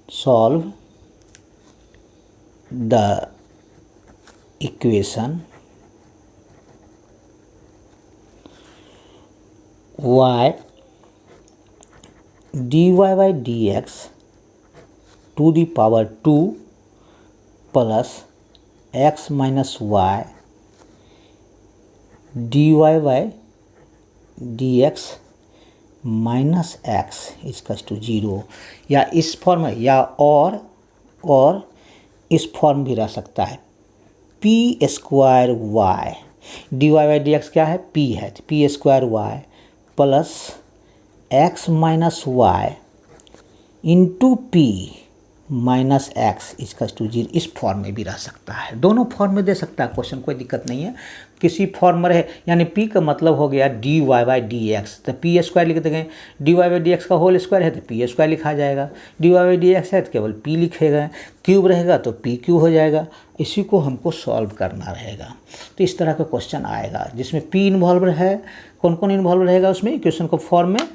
[SPEAKER 1] Solve the equation y dy by dx to the power 2 plus x minus y dy by dx minus x इसका टू 0. या इस फॉर्म में, या और इस फॉर्म भी रह सकता है. P square y d y by d x क्या है? पी है. P square y plus x minus y into p minus x इसका टू 0. इस फॉर्म में भी रह सकता है. दोनों फॉर्म में दे सकता है क्वेश्चन, कोई दिक्कत नहीं है. किसी फॉर्म में रहे, यानी पी का मतलब हो गया d y by d x. तो पी स्क्वायर लिख देंगे. D y by d x का होल स्क्वायर है तो पी स्क्वायर लिखा जाएगा. D y by d x है तो केवल पी लिखेगा. क्यूब रहेगा तो पी क्यूब हो जाएगा. इसी को हमको सॉल्व करना रहेगा. तो इस तरह का क्वेश्चन आएगा जिसमें पी इन्वॉल्व है. कौन कौन इन्वॉल्व रहेगा उसमें? इक्वेशन को फॉर्म में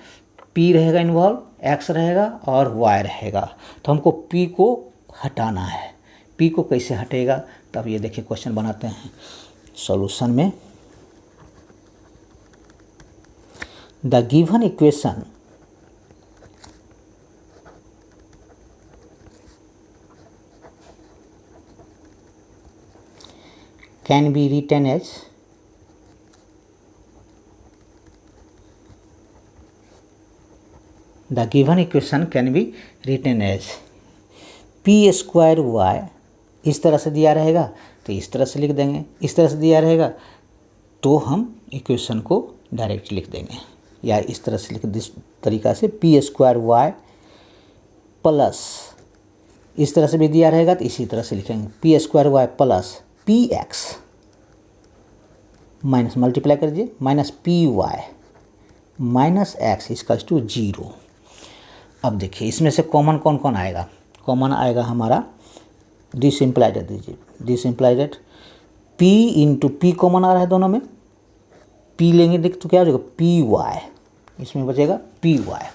[SPEAKER 1] पी रहेगा इन्वॉल्व, एक्स रहेगा और वाई रहेगा. तो हमको पी को हटाना है. पी को कैसे हटेगा? तब ये देखिए क्वेश्चन बनाते हैं. सॉल्यूशन में the given equation can be written as The given equation can be written as p square y. इस तरह से दिया रहेगा तो इस तरह से लिख देंगे. इस तरह से दिया रहेगा तो हम इक्वेशन को डायरेक्ट लिख देंगे, या इस तरह से लिख इस तरीका से पी स्क्वायर वाई प्लस, इस तरह से भी दिया रहेगा तो इसी तरह से लिखेंगे p square y plus p x minus multiply कर दीजिए minus p y minus x इसका टू 0. अब देखिए इसमें से कॉमन कौन कौन आएगा? कॉमन आएगा हमारा डिसिम्प्लाइडेड. दीजिए डिसिम्प्लाइडेड पी इंटू पी कॉमन आ रहा है दोनों में. पी लेंगे देख तो क्या हो जाएगा? P y. इसमें बचेगा पी वाई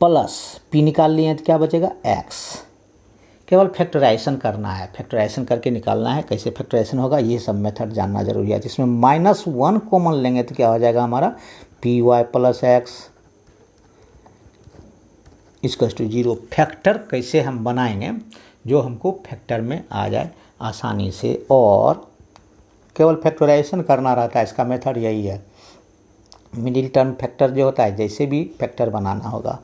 [SPEAKER 1] प्लस पी निकाल लिए तो क्या बचेगा एक्स। केवल फैक्टराइजेशन करना है, फैक्टराइजेशन करके निकालना है। कैसे फैक्टराइजेशन होगा ये सब मेथड जानना जरूरी है। इसमें -1 कॉमन लेंगे तो क्या हो जाएगा हमारा p y plus x equals to 0। Factor कैसे हम बनाएंगे जो हमको फैक्टर में आ जाए आसानी से, और केवल फैक्टराइजेशन करना रहता है। इसका मेथड यही है। मिडिल टर्म फैक्टर जो होता है जैसे भी फैक्टर बनाना होगा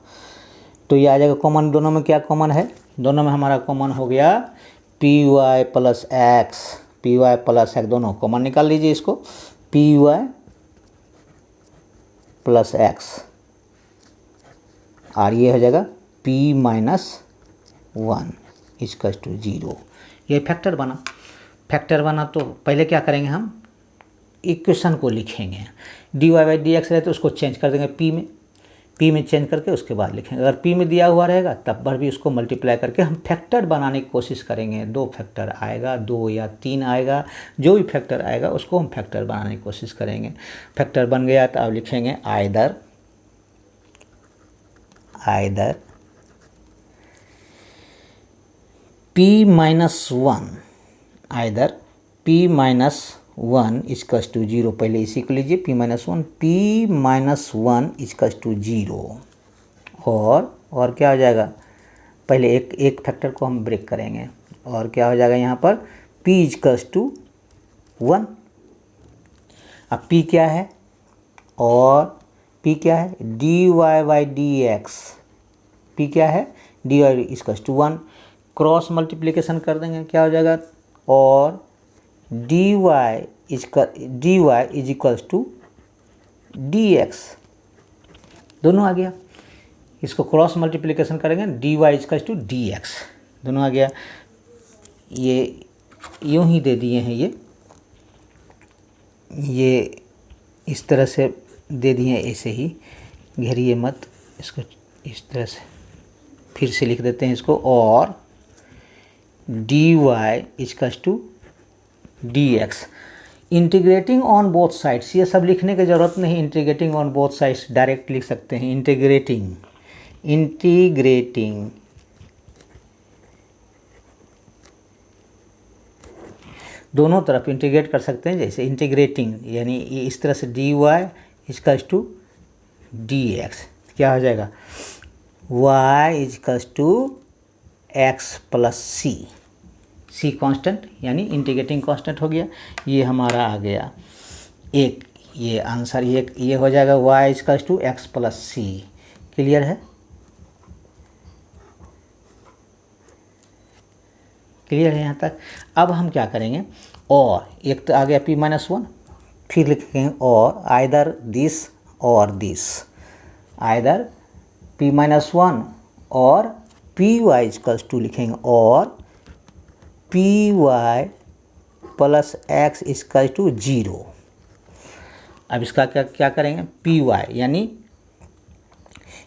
[SPEAKER 1] तो ये आ जाएगा कॉमन। दोनों में क्या कॉमन है, दोनों में हमारा कॉमन हो गया p y plus x, p y plus x दोनों कॉमन निकाल लीजिए इसको, पी वाई प्लस एक्स और ये हो जाएगा p माइनस 1 इक्वल्स टू 0। ये फैक्टर बना। फैक्टर बना तो पहले क्या करेंगे, हम इक्वेशन को लिखेंगे। dy बाई डी एक्स रहे तो उसको चेंज कर देंगे p में चेंज करके उसके बाद लिखेंगे। अगर p में दिया हुआ रहेगा तब पर भी उसको मल्टीप्लाई करके हम फैक्टर बनाने की कोशिश करेंगे। 2 फैक्टर आएगा, 2 या 3 आएगा, जो भी फैक्टर आएगा उसको हम फैक्टर बनाने की कोशिश करेंगे। फैक्टर बन गया तो अब लिखेंगे either p minus 1, either p minus 1 equals to 0। पहले इसी को लीजिए p minus 1, p minus 1 equals to 0। और क्या हो जाएगा, पहले एक फैक्टर को हम ब्रेक करेंगे और क्या हो जाएगा यहाँ पर p इक्वल्स टू 1। अब p क्या है, और p क्या है dy by d x, p क्या है dy equals to 1। Cross multiplication कर देंगे, क्या हो जाएगा, और dy is equals to d x, दोनों आ गया। इसको क्रॉस मल्टीप्लिकेशन करेंगे, dy equals to d x, दोनों आ गया। ये यूँ ही दे दिए हैं, ये इस तरह से दे दिए हैं, ऐसे ही घेरिए मत इसको, इस तरह से फिर से लिख देते हैं इसको, और dy equals to d x. Integrating on both sides, ये सब लिखने की ज़रूरत नहीं। Integrating on both sides direct लिख सकते हैं। इंटीग्रेटिंग दोनों तरफ इंटीग्रेट कर सकते हैं। जैसे इंटीग्रेटिंग यानी इस तरह से dy equals to d x, क्या हो जाएगा y equals to x plus c constant, यानी इंटीग्रेटिंग कांस्टेंट हो गया। ये हमारा आ गया एक, ये आंसर ये हो जाएगा y equals to x plus c. Clear है, क्लियर है यहाँ तक। अब हम क्या करेंगे, और एक तो आ गया p माइनस 1, फिर लिखेंगे और आइदर दिस और दिस, आइदर p माइनस 1 और पी वाई इक्वल्स टू लिखेंगे, और p y plus x equals to 0। अब इसका क्या करेंगे, पी वाई यानी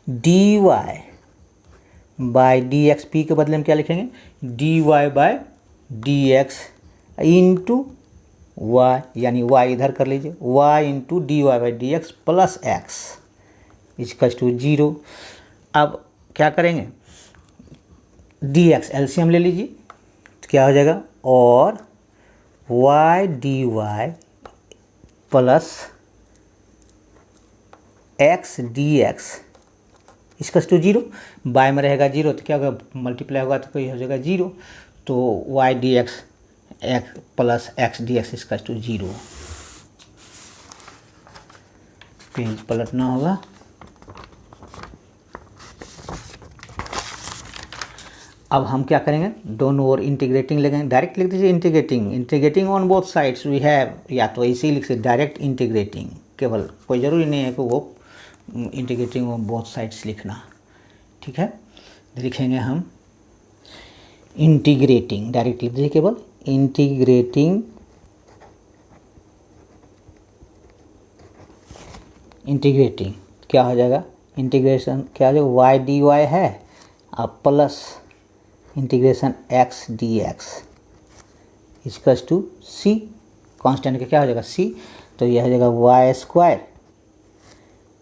[SPEAKER 1] d y by d x, p के बदले में क्या लिखेंगे d y by d x into y, यानी वाई इधर कर लीजिए, y into d y by d x plus x equals to 0। अब क्या करेंगे, डी एक्स एलसीएम ले लीजिए तो क्या हो जाएगा, और y d y plus x d x equals to 0। By में रहेगा 0 तो क्या होगा, मल्टीप्लाई होगा तो कोई हो जाएगा 0, तो y d x plus x d x equals to 0। Page पलटना होगा। अब हम क्या करेंगे, दोनों ओर इंटीग्रेटिंग लगेंगे, डायरेक्ट लिख दीजिए integrating on both sides we have, या तो ऐसे ही लिख सकते डायरेक्ट इंटीग्रेटिंग, केवल कोई ज़रूरी नहीं है कि वो इंटीग्रेटिंग ऑन बोथ साइड्स लिखना, ठीक है। लिखेंगे हम इंटीग्रेटिंग, डायरेक्ट लिख दीजिए केवल इंटीग्रेटिंग क्या हो जाएगा, इंटीग्रेशन क्या हो जाएगा, वाई डी वाई है अब plus integration x d x equals to c, constant का क्या हो जाएगा सी, तो यह हो जाएगा वाई स्क्वायर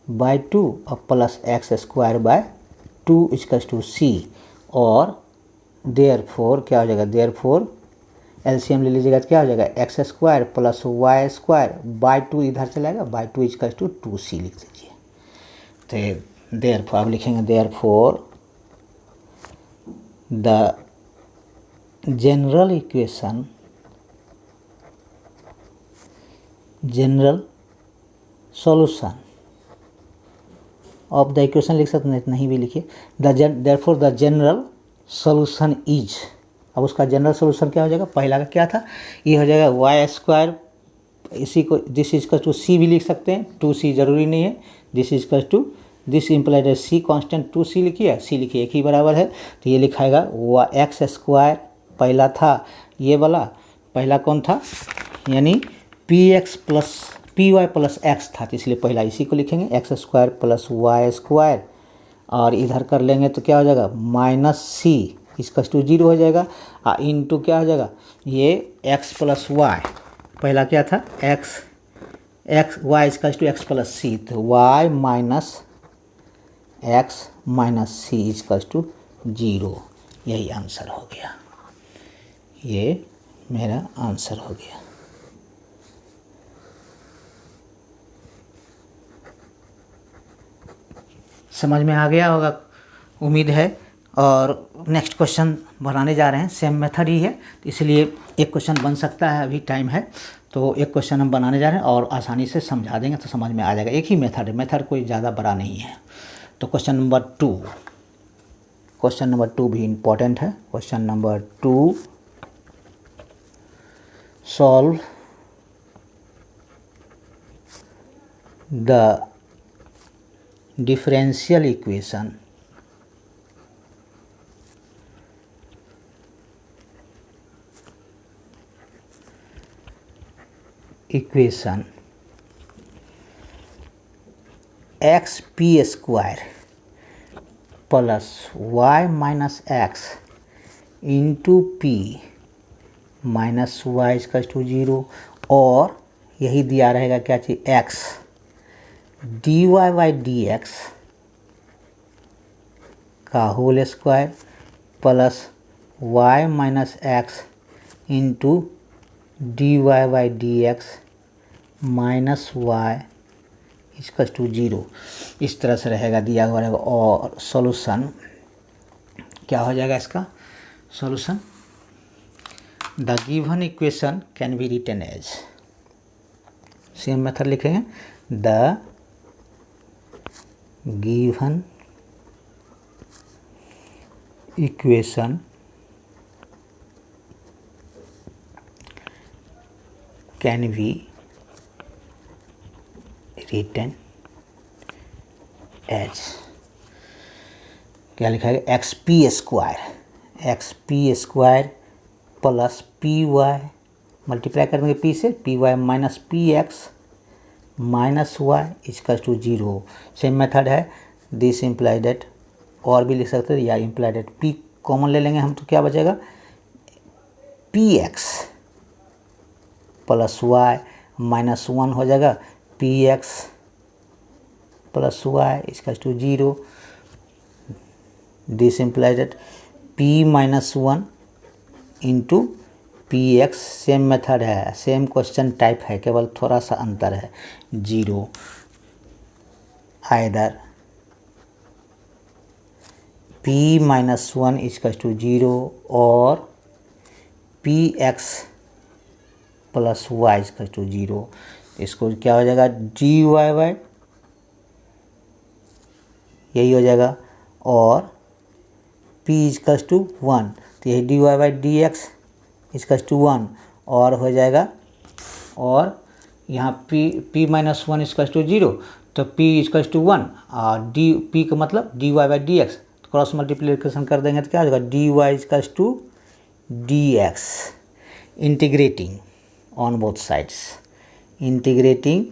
[SPEAKER 1] बाई टू और plus x square by two equals to c, और देयर फोर क्या हो जाएगा, देयर फोर एलसीएम ले लीजिएगा तो क्या हो जाएगा, x square plus y square by two इधर चलाएगा, by two equals to two c लिख दीजिए। तो देयर फोर अब लिखेंगे, therefore the general equation, general solution of the equation लिख सकते हैं, नहीं भी लिखिए, therefore the general solution is, अब उसका जनरल सॉल्यूशन क्या हो जाएगा, पहला का क्या था, ये हो जाएगा वाई स्क्वायर, इसी को दिस इज टू सी भी लिख सकते हैं, टू सी जरूरी नहीं है, this is to this implied c constant to c लिखिए, सी लिखिए एक ही बराबर है, तो ये लिखाएगा वा एक्स स्क्वायर पहला था, ये वाला पहला कौन था, यानी p x plus p y plus x था, तो इसलिए पहला इसी को लिखेंगे, x square plus y square, और इधर कर लेंगे तो क्या हो जाएगा माइनस सी इसका टू जीरो हो जाएगा, और इंटू क्या हो जाएगा, ये एक्स प्लस वाई, पहला क्या था एक्स वाई इसका टू एक्स प्लस सी, तो वाई माइनस एक्स माइनस सी इसका टू जीरो, यही आंसर हो गया, ये मेरा आंसर हो गया। समझ में आ गया होगा उम्मीद है। और नेक्स्ट क्वेश्चन बनाने जा रहे हैं, सेम मेथड ही है, तो इसलिए एक क्वेश्चन बन सकता है, अभी टाइम है, तो एक क्वेश्चन हम बनाने जा रहे हैं और आसानी से समझा देंगे तो समझ में आ जाएगा, एक ही मेथड है, मेथड कोई ज़्यादा बड़ा नहीं है। तो क्वेश्चन नंबर टू भी इम्पोर्टेंट है। Question number two, solve the differential equation x p square plus y minus x into p minus y इसका टू जीरो, और यही दिया रहेगा क्या चीज़, x d y by d x का whole square plus y minus x into d y by d x minus y इसका to zero, इस तरह से रहेगा, दिया हुआ रहेगा। और सॉल्यूशन क्या हो जाएगा, इसका solution, the given equation can be written as, same method लिखेंगे, the given equation can be written as, क्या लिखा है, x p square plus p y, multiply करेंगे पी से, p y minus p x minus y इसका to zero, same method है, this implied at, और भी लिख सकते हैं, या इम्प्लाइड एट, पी कॉमन ले लेंगे हम तो क्या बचेगा, p x plus y minus one हो जाएगा, पी एक्स प्लस वाई इसका to zero, this implied at p minus one into p x, same method है, सेम क्वेश्चन टाइप है, केवल थोड़ा सा अंतर है, zero, either p minus one इसका टू जीरो और पी एक्स प्लस वाई इसका टू जीरो, इसको क्या हो जाएगा, डी वाई बाई यही हो जाएगा, और पी इसका टू वन, तो यही d y by d x इसका टू वन, और हो जाएगा, और यहाँ पी माइनस वन इसका टू जीरो, तो पी इसका टू वन, और डी पी का मतलब d y by d x, तो क्रॉस मल्टीप्लिकेशन कर देंगे तो क्या हो जाएगा, डी वाई इसका to d x, integrating on both sides, integrating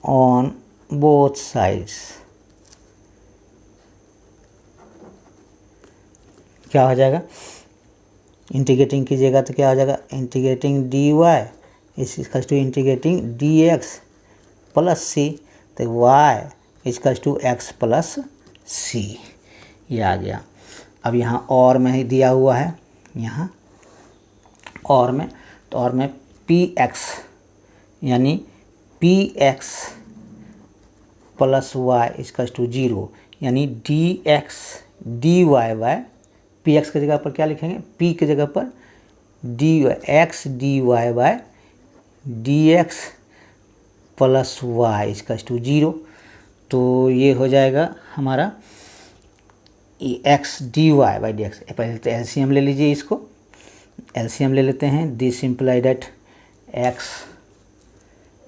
[SPEAKER 1] on both sides, क्या हो जाएगा, इंटीग्रेटिंग कीजिएगा तो क्या हो जाएगा, integrating d y is to integrating d x plus c, तो y is to x plus c, ये आ गया। अब यहाँ और में ही दिया हुआ है, यहाँ और में, तो और में पी एक्स यानी p x plus y is to 0 यानी d x d y by p x की जगह पर क्या लिखेंगे, पी की जगह पर d x d y by d x plus y is to 0। तो ये हो जाएगा हमारा x d y by d x. पहले तो एलसीएम ले लीजिए, इसको एलसीएम ले लेते हैं। This imply that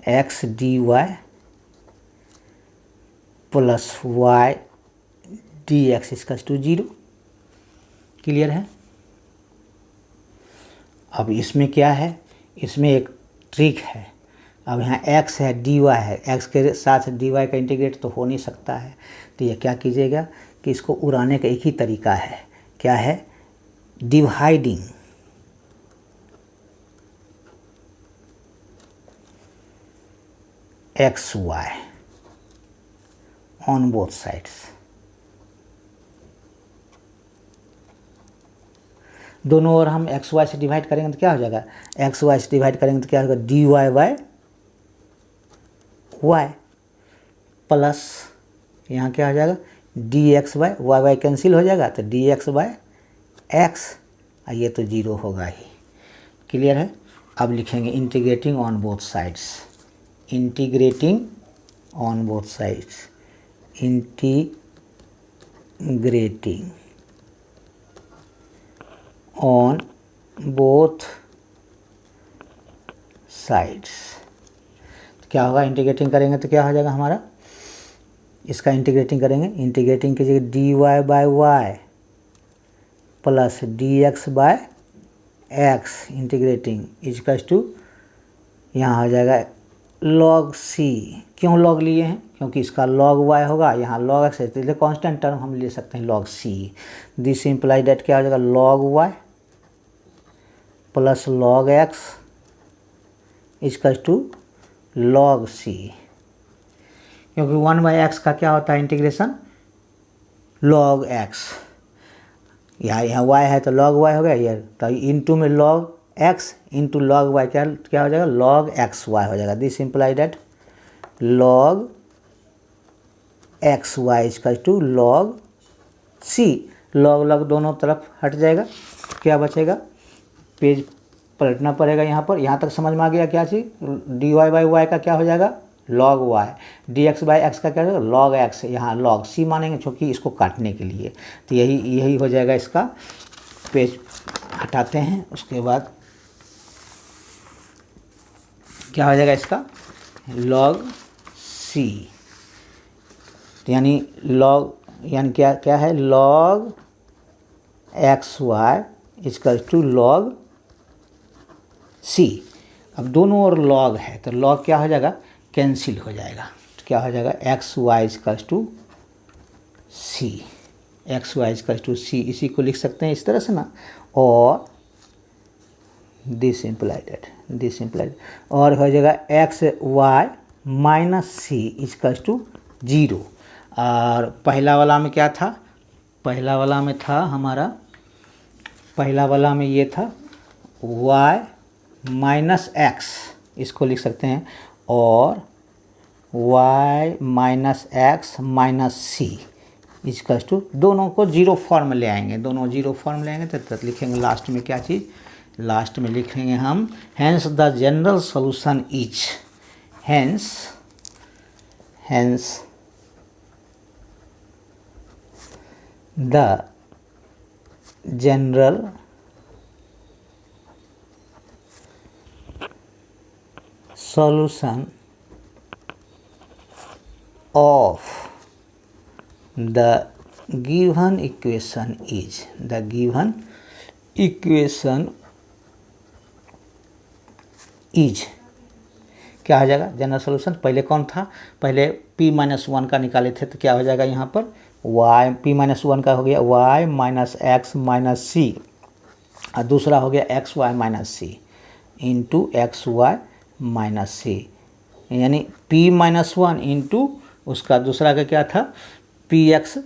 [SPEAKER 1] x d y plus y d x is to 0। Clear है। अब इसमें क्या है, इसमें एक ट्रिक है। अब यहाँ x है, dy है, x के साथ dy का इंटीग्रेट तो हो नहीं सकता है, तो ये क्या कीजिएगा कि इसको उड़ाने का एक ही तरीका है, क्या है, dividing x y on both sides. दोनों ओर हम एक्स वाई से डिवाइड करेंगे तो क्या हो जाएगा, एक्स वाई से डिवाइड करेंगे तो क्या होगा, d y by y plus यहाँ क्या हो जाएगा, d x by y y cancel हो जाएगा, तो डी एक्स बाय एक्स, ये तो 0 होगा ही। क्लियर है। अब लिखेंगे integrating on both sides, integrating on both sides, integrating on both sides. क्या होगा, इंटीग्रेटिंग करेंगे तो क्या हो जाएगा हमारा, इसका इंटीग्रेटिंग करेंगे, इंटीग्रेटिंग कीजिए d y by y plus d x by x integrating equals to, यहाँ हो जाएगा लॉग सी। क्यों लॉग लिए हैं, क्योंकि इसका लॉग वाई होगा, यहाँ लॉग एक्स है, तो इसलिए कॉन्स्टेंट टर्म हम ले सकते हैं log c. This imply that क्या हो जाएगा, log y plus log x equals to log c, क्योंकि 1/x का क्या होता है इंटीग्रेशन, लॉग एक्स, यहाँ y है तो log y हो गया, ये तो इनटू में log x into log y क्या हो जाएगा, log x y हो जाएगा। This imply that log x y equal to log c, log दोनों तरफ हट जाएगा, क्या बचेगा, पेज पलटना पड़ेगा यहाँ पर। यहाँ तक समझ में आ गया क्या चीज़, डी वाई बाई वाई का क्या हो जाएगा, log y, D x by x का क्या हो जाएगा, log x, यहाँ log c मानेंगे क्योंकि इसको काटने के लिए, तो यही हो जाएगा। इसका पेज हटाते हैं, उसके बाद क्या हो जाएगा इसका, log c, यानी क्या है, log x y equal to log c। अब दोनों ओर log है तो log क्या हो जाएगा, कैंसिल हो जाएगा, तो क्या हो जाएगा, x y equal to c, x y equal to c, इसी को लिख सकते हैं इस तरह से ना, और दिस इम्प्लाइड और हो जाएगा x y minus c equal to 0। और पहला वाला में क्या था, पहला वाला में था हमारा, पहला वाला में ये था y माइनस एक्स, इसको लिख सकते हैं, और y minus x minus c equal to, दोनों को 0 फॉर्म ले आएंगे, दोनों 0 फॉर्म ले आएंगे तो लिखेंगे लास्ट में क्या चीज़, लास्ट में लिखेंगे हम hence the general solution is, hence the general solution of the given equation is, the given equation is क्या हो जाएगा, जनरल सॉल्यूशन। पहले कौन था, पहले p-1 का निकाले थे, तो क्या हो जाएगा यहाँ पर y p-1 का हो गया y माइनस एक्स माइनस सी और दूसरा हो गया एक्स वाई माइनस सी इंटू एक्स वाई माइनस सी, यानी p माइनस वन इंटू उसका दूसरा का क्या था पी एक्स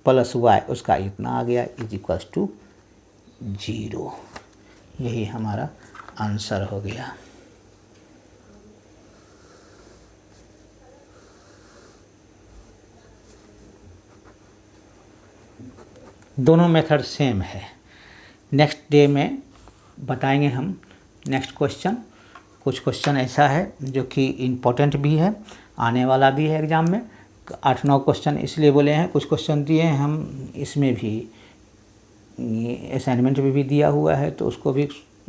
[SPEAKER 1] प्लस वाई, उसका इतना आ गया इज इक्वल्स टू 0। यही हमारा आंसर हो गया। दोनों मेथड सेम है। नेक्स्ट डे में बताएंगे हम नेक्स्ट क्वेश्चन। कुछ क्वेश्चन ऐसा है जो कि इम्पोर्टेंट भी है, आने वाला भी है एग्ज़ाम में। 8-9 क्वेश्चन इसलिए बोले हैं, कुछ क्वेश्चन दिए हैं हम इसमें भी, असाइनमेंट में भी दिया हुआ है, तो उसको भी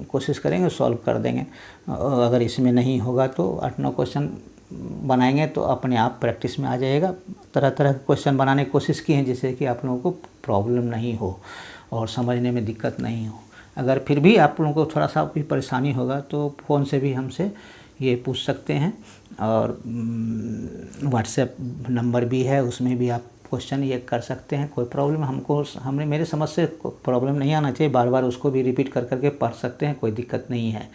[SPEAKER 1] कोशिश करेंगे सॉल्व कर देंगे। अगर इसमें नहीं होगा तो 8-9 क्वेश्चन बनाएंगे तो अपने आप प्रैक्टिस में आ जाएगा। तरह तरह के क्वेश्चन बनाने की कोशिश की है जिससे कि आप लोगों को प्रॉब्लम नहीं हो और समझने में दिक्कत नहीं हो। अगर फिर भी आप लोगों को थोड़ा सा भी परेशानी होगा तो फ़ोन से भी हमसे ये पूछ सकते हैं, और व्हाट्सएप नंबर भी है, उसमें भी आप क्वेश्चन ये कर सकते हैं। कोई प्रॉब्लम मेरे समझ से प्रॉब्लम नहीं आना चाहिए, बार बार उसको भी रिपीट कर करके पढ़ सकते हैं, कोई दिक्कत नहीं है।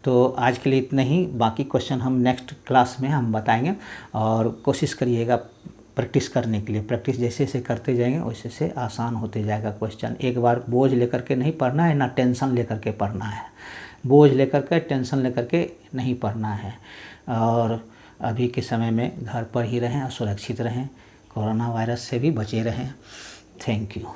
[SPEAKER 1] तो आज के लिए इतना ही, बाकी क्वेश्चन हम नेक्स्ट क्लास में हम बताएंगे। और कोशिश करिएगा प्रैक्टिस करने के लिए, प्रैक्टिस जैसे जैसे करते जाएंगे वैसे वैसे आसान होते जाएगा क्वेश्चन। एक बार बोझ लेकर के नहीं पढ़ना है, ना टेंशन लेकर के पढ़ना है। बोझ लेकर के टेंशन लेकर के नहीं पढ़ना है। और अभी के समय में घर पर ही रहें और सुरक्षित रहें, कोरोना वायरस से भी बचे रहें। Thank you.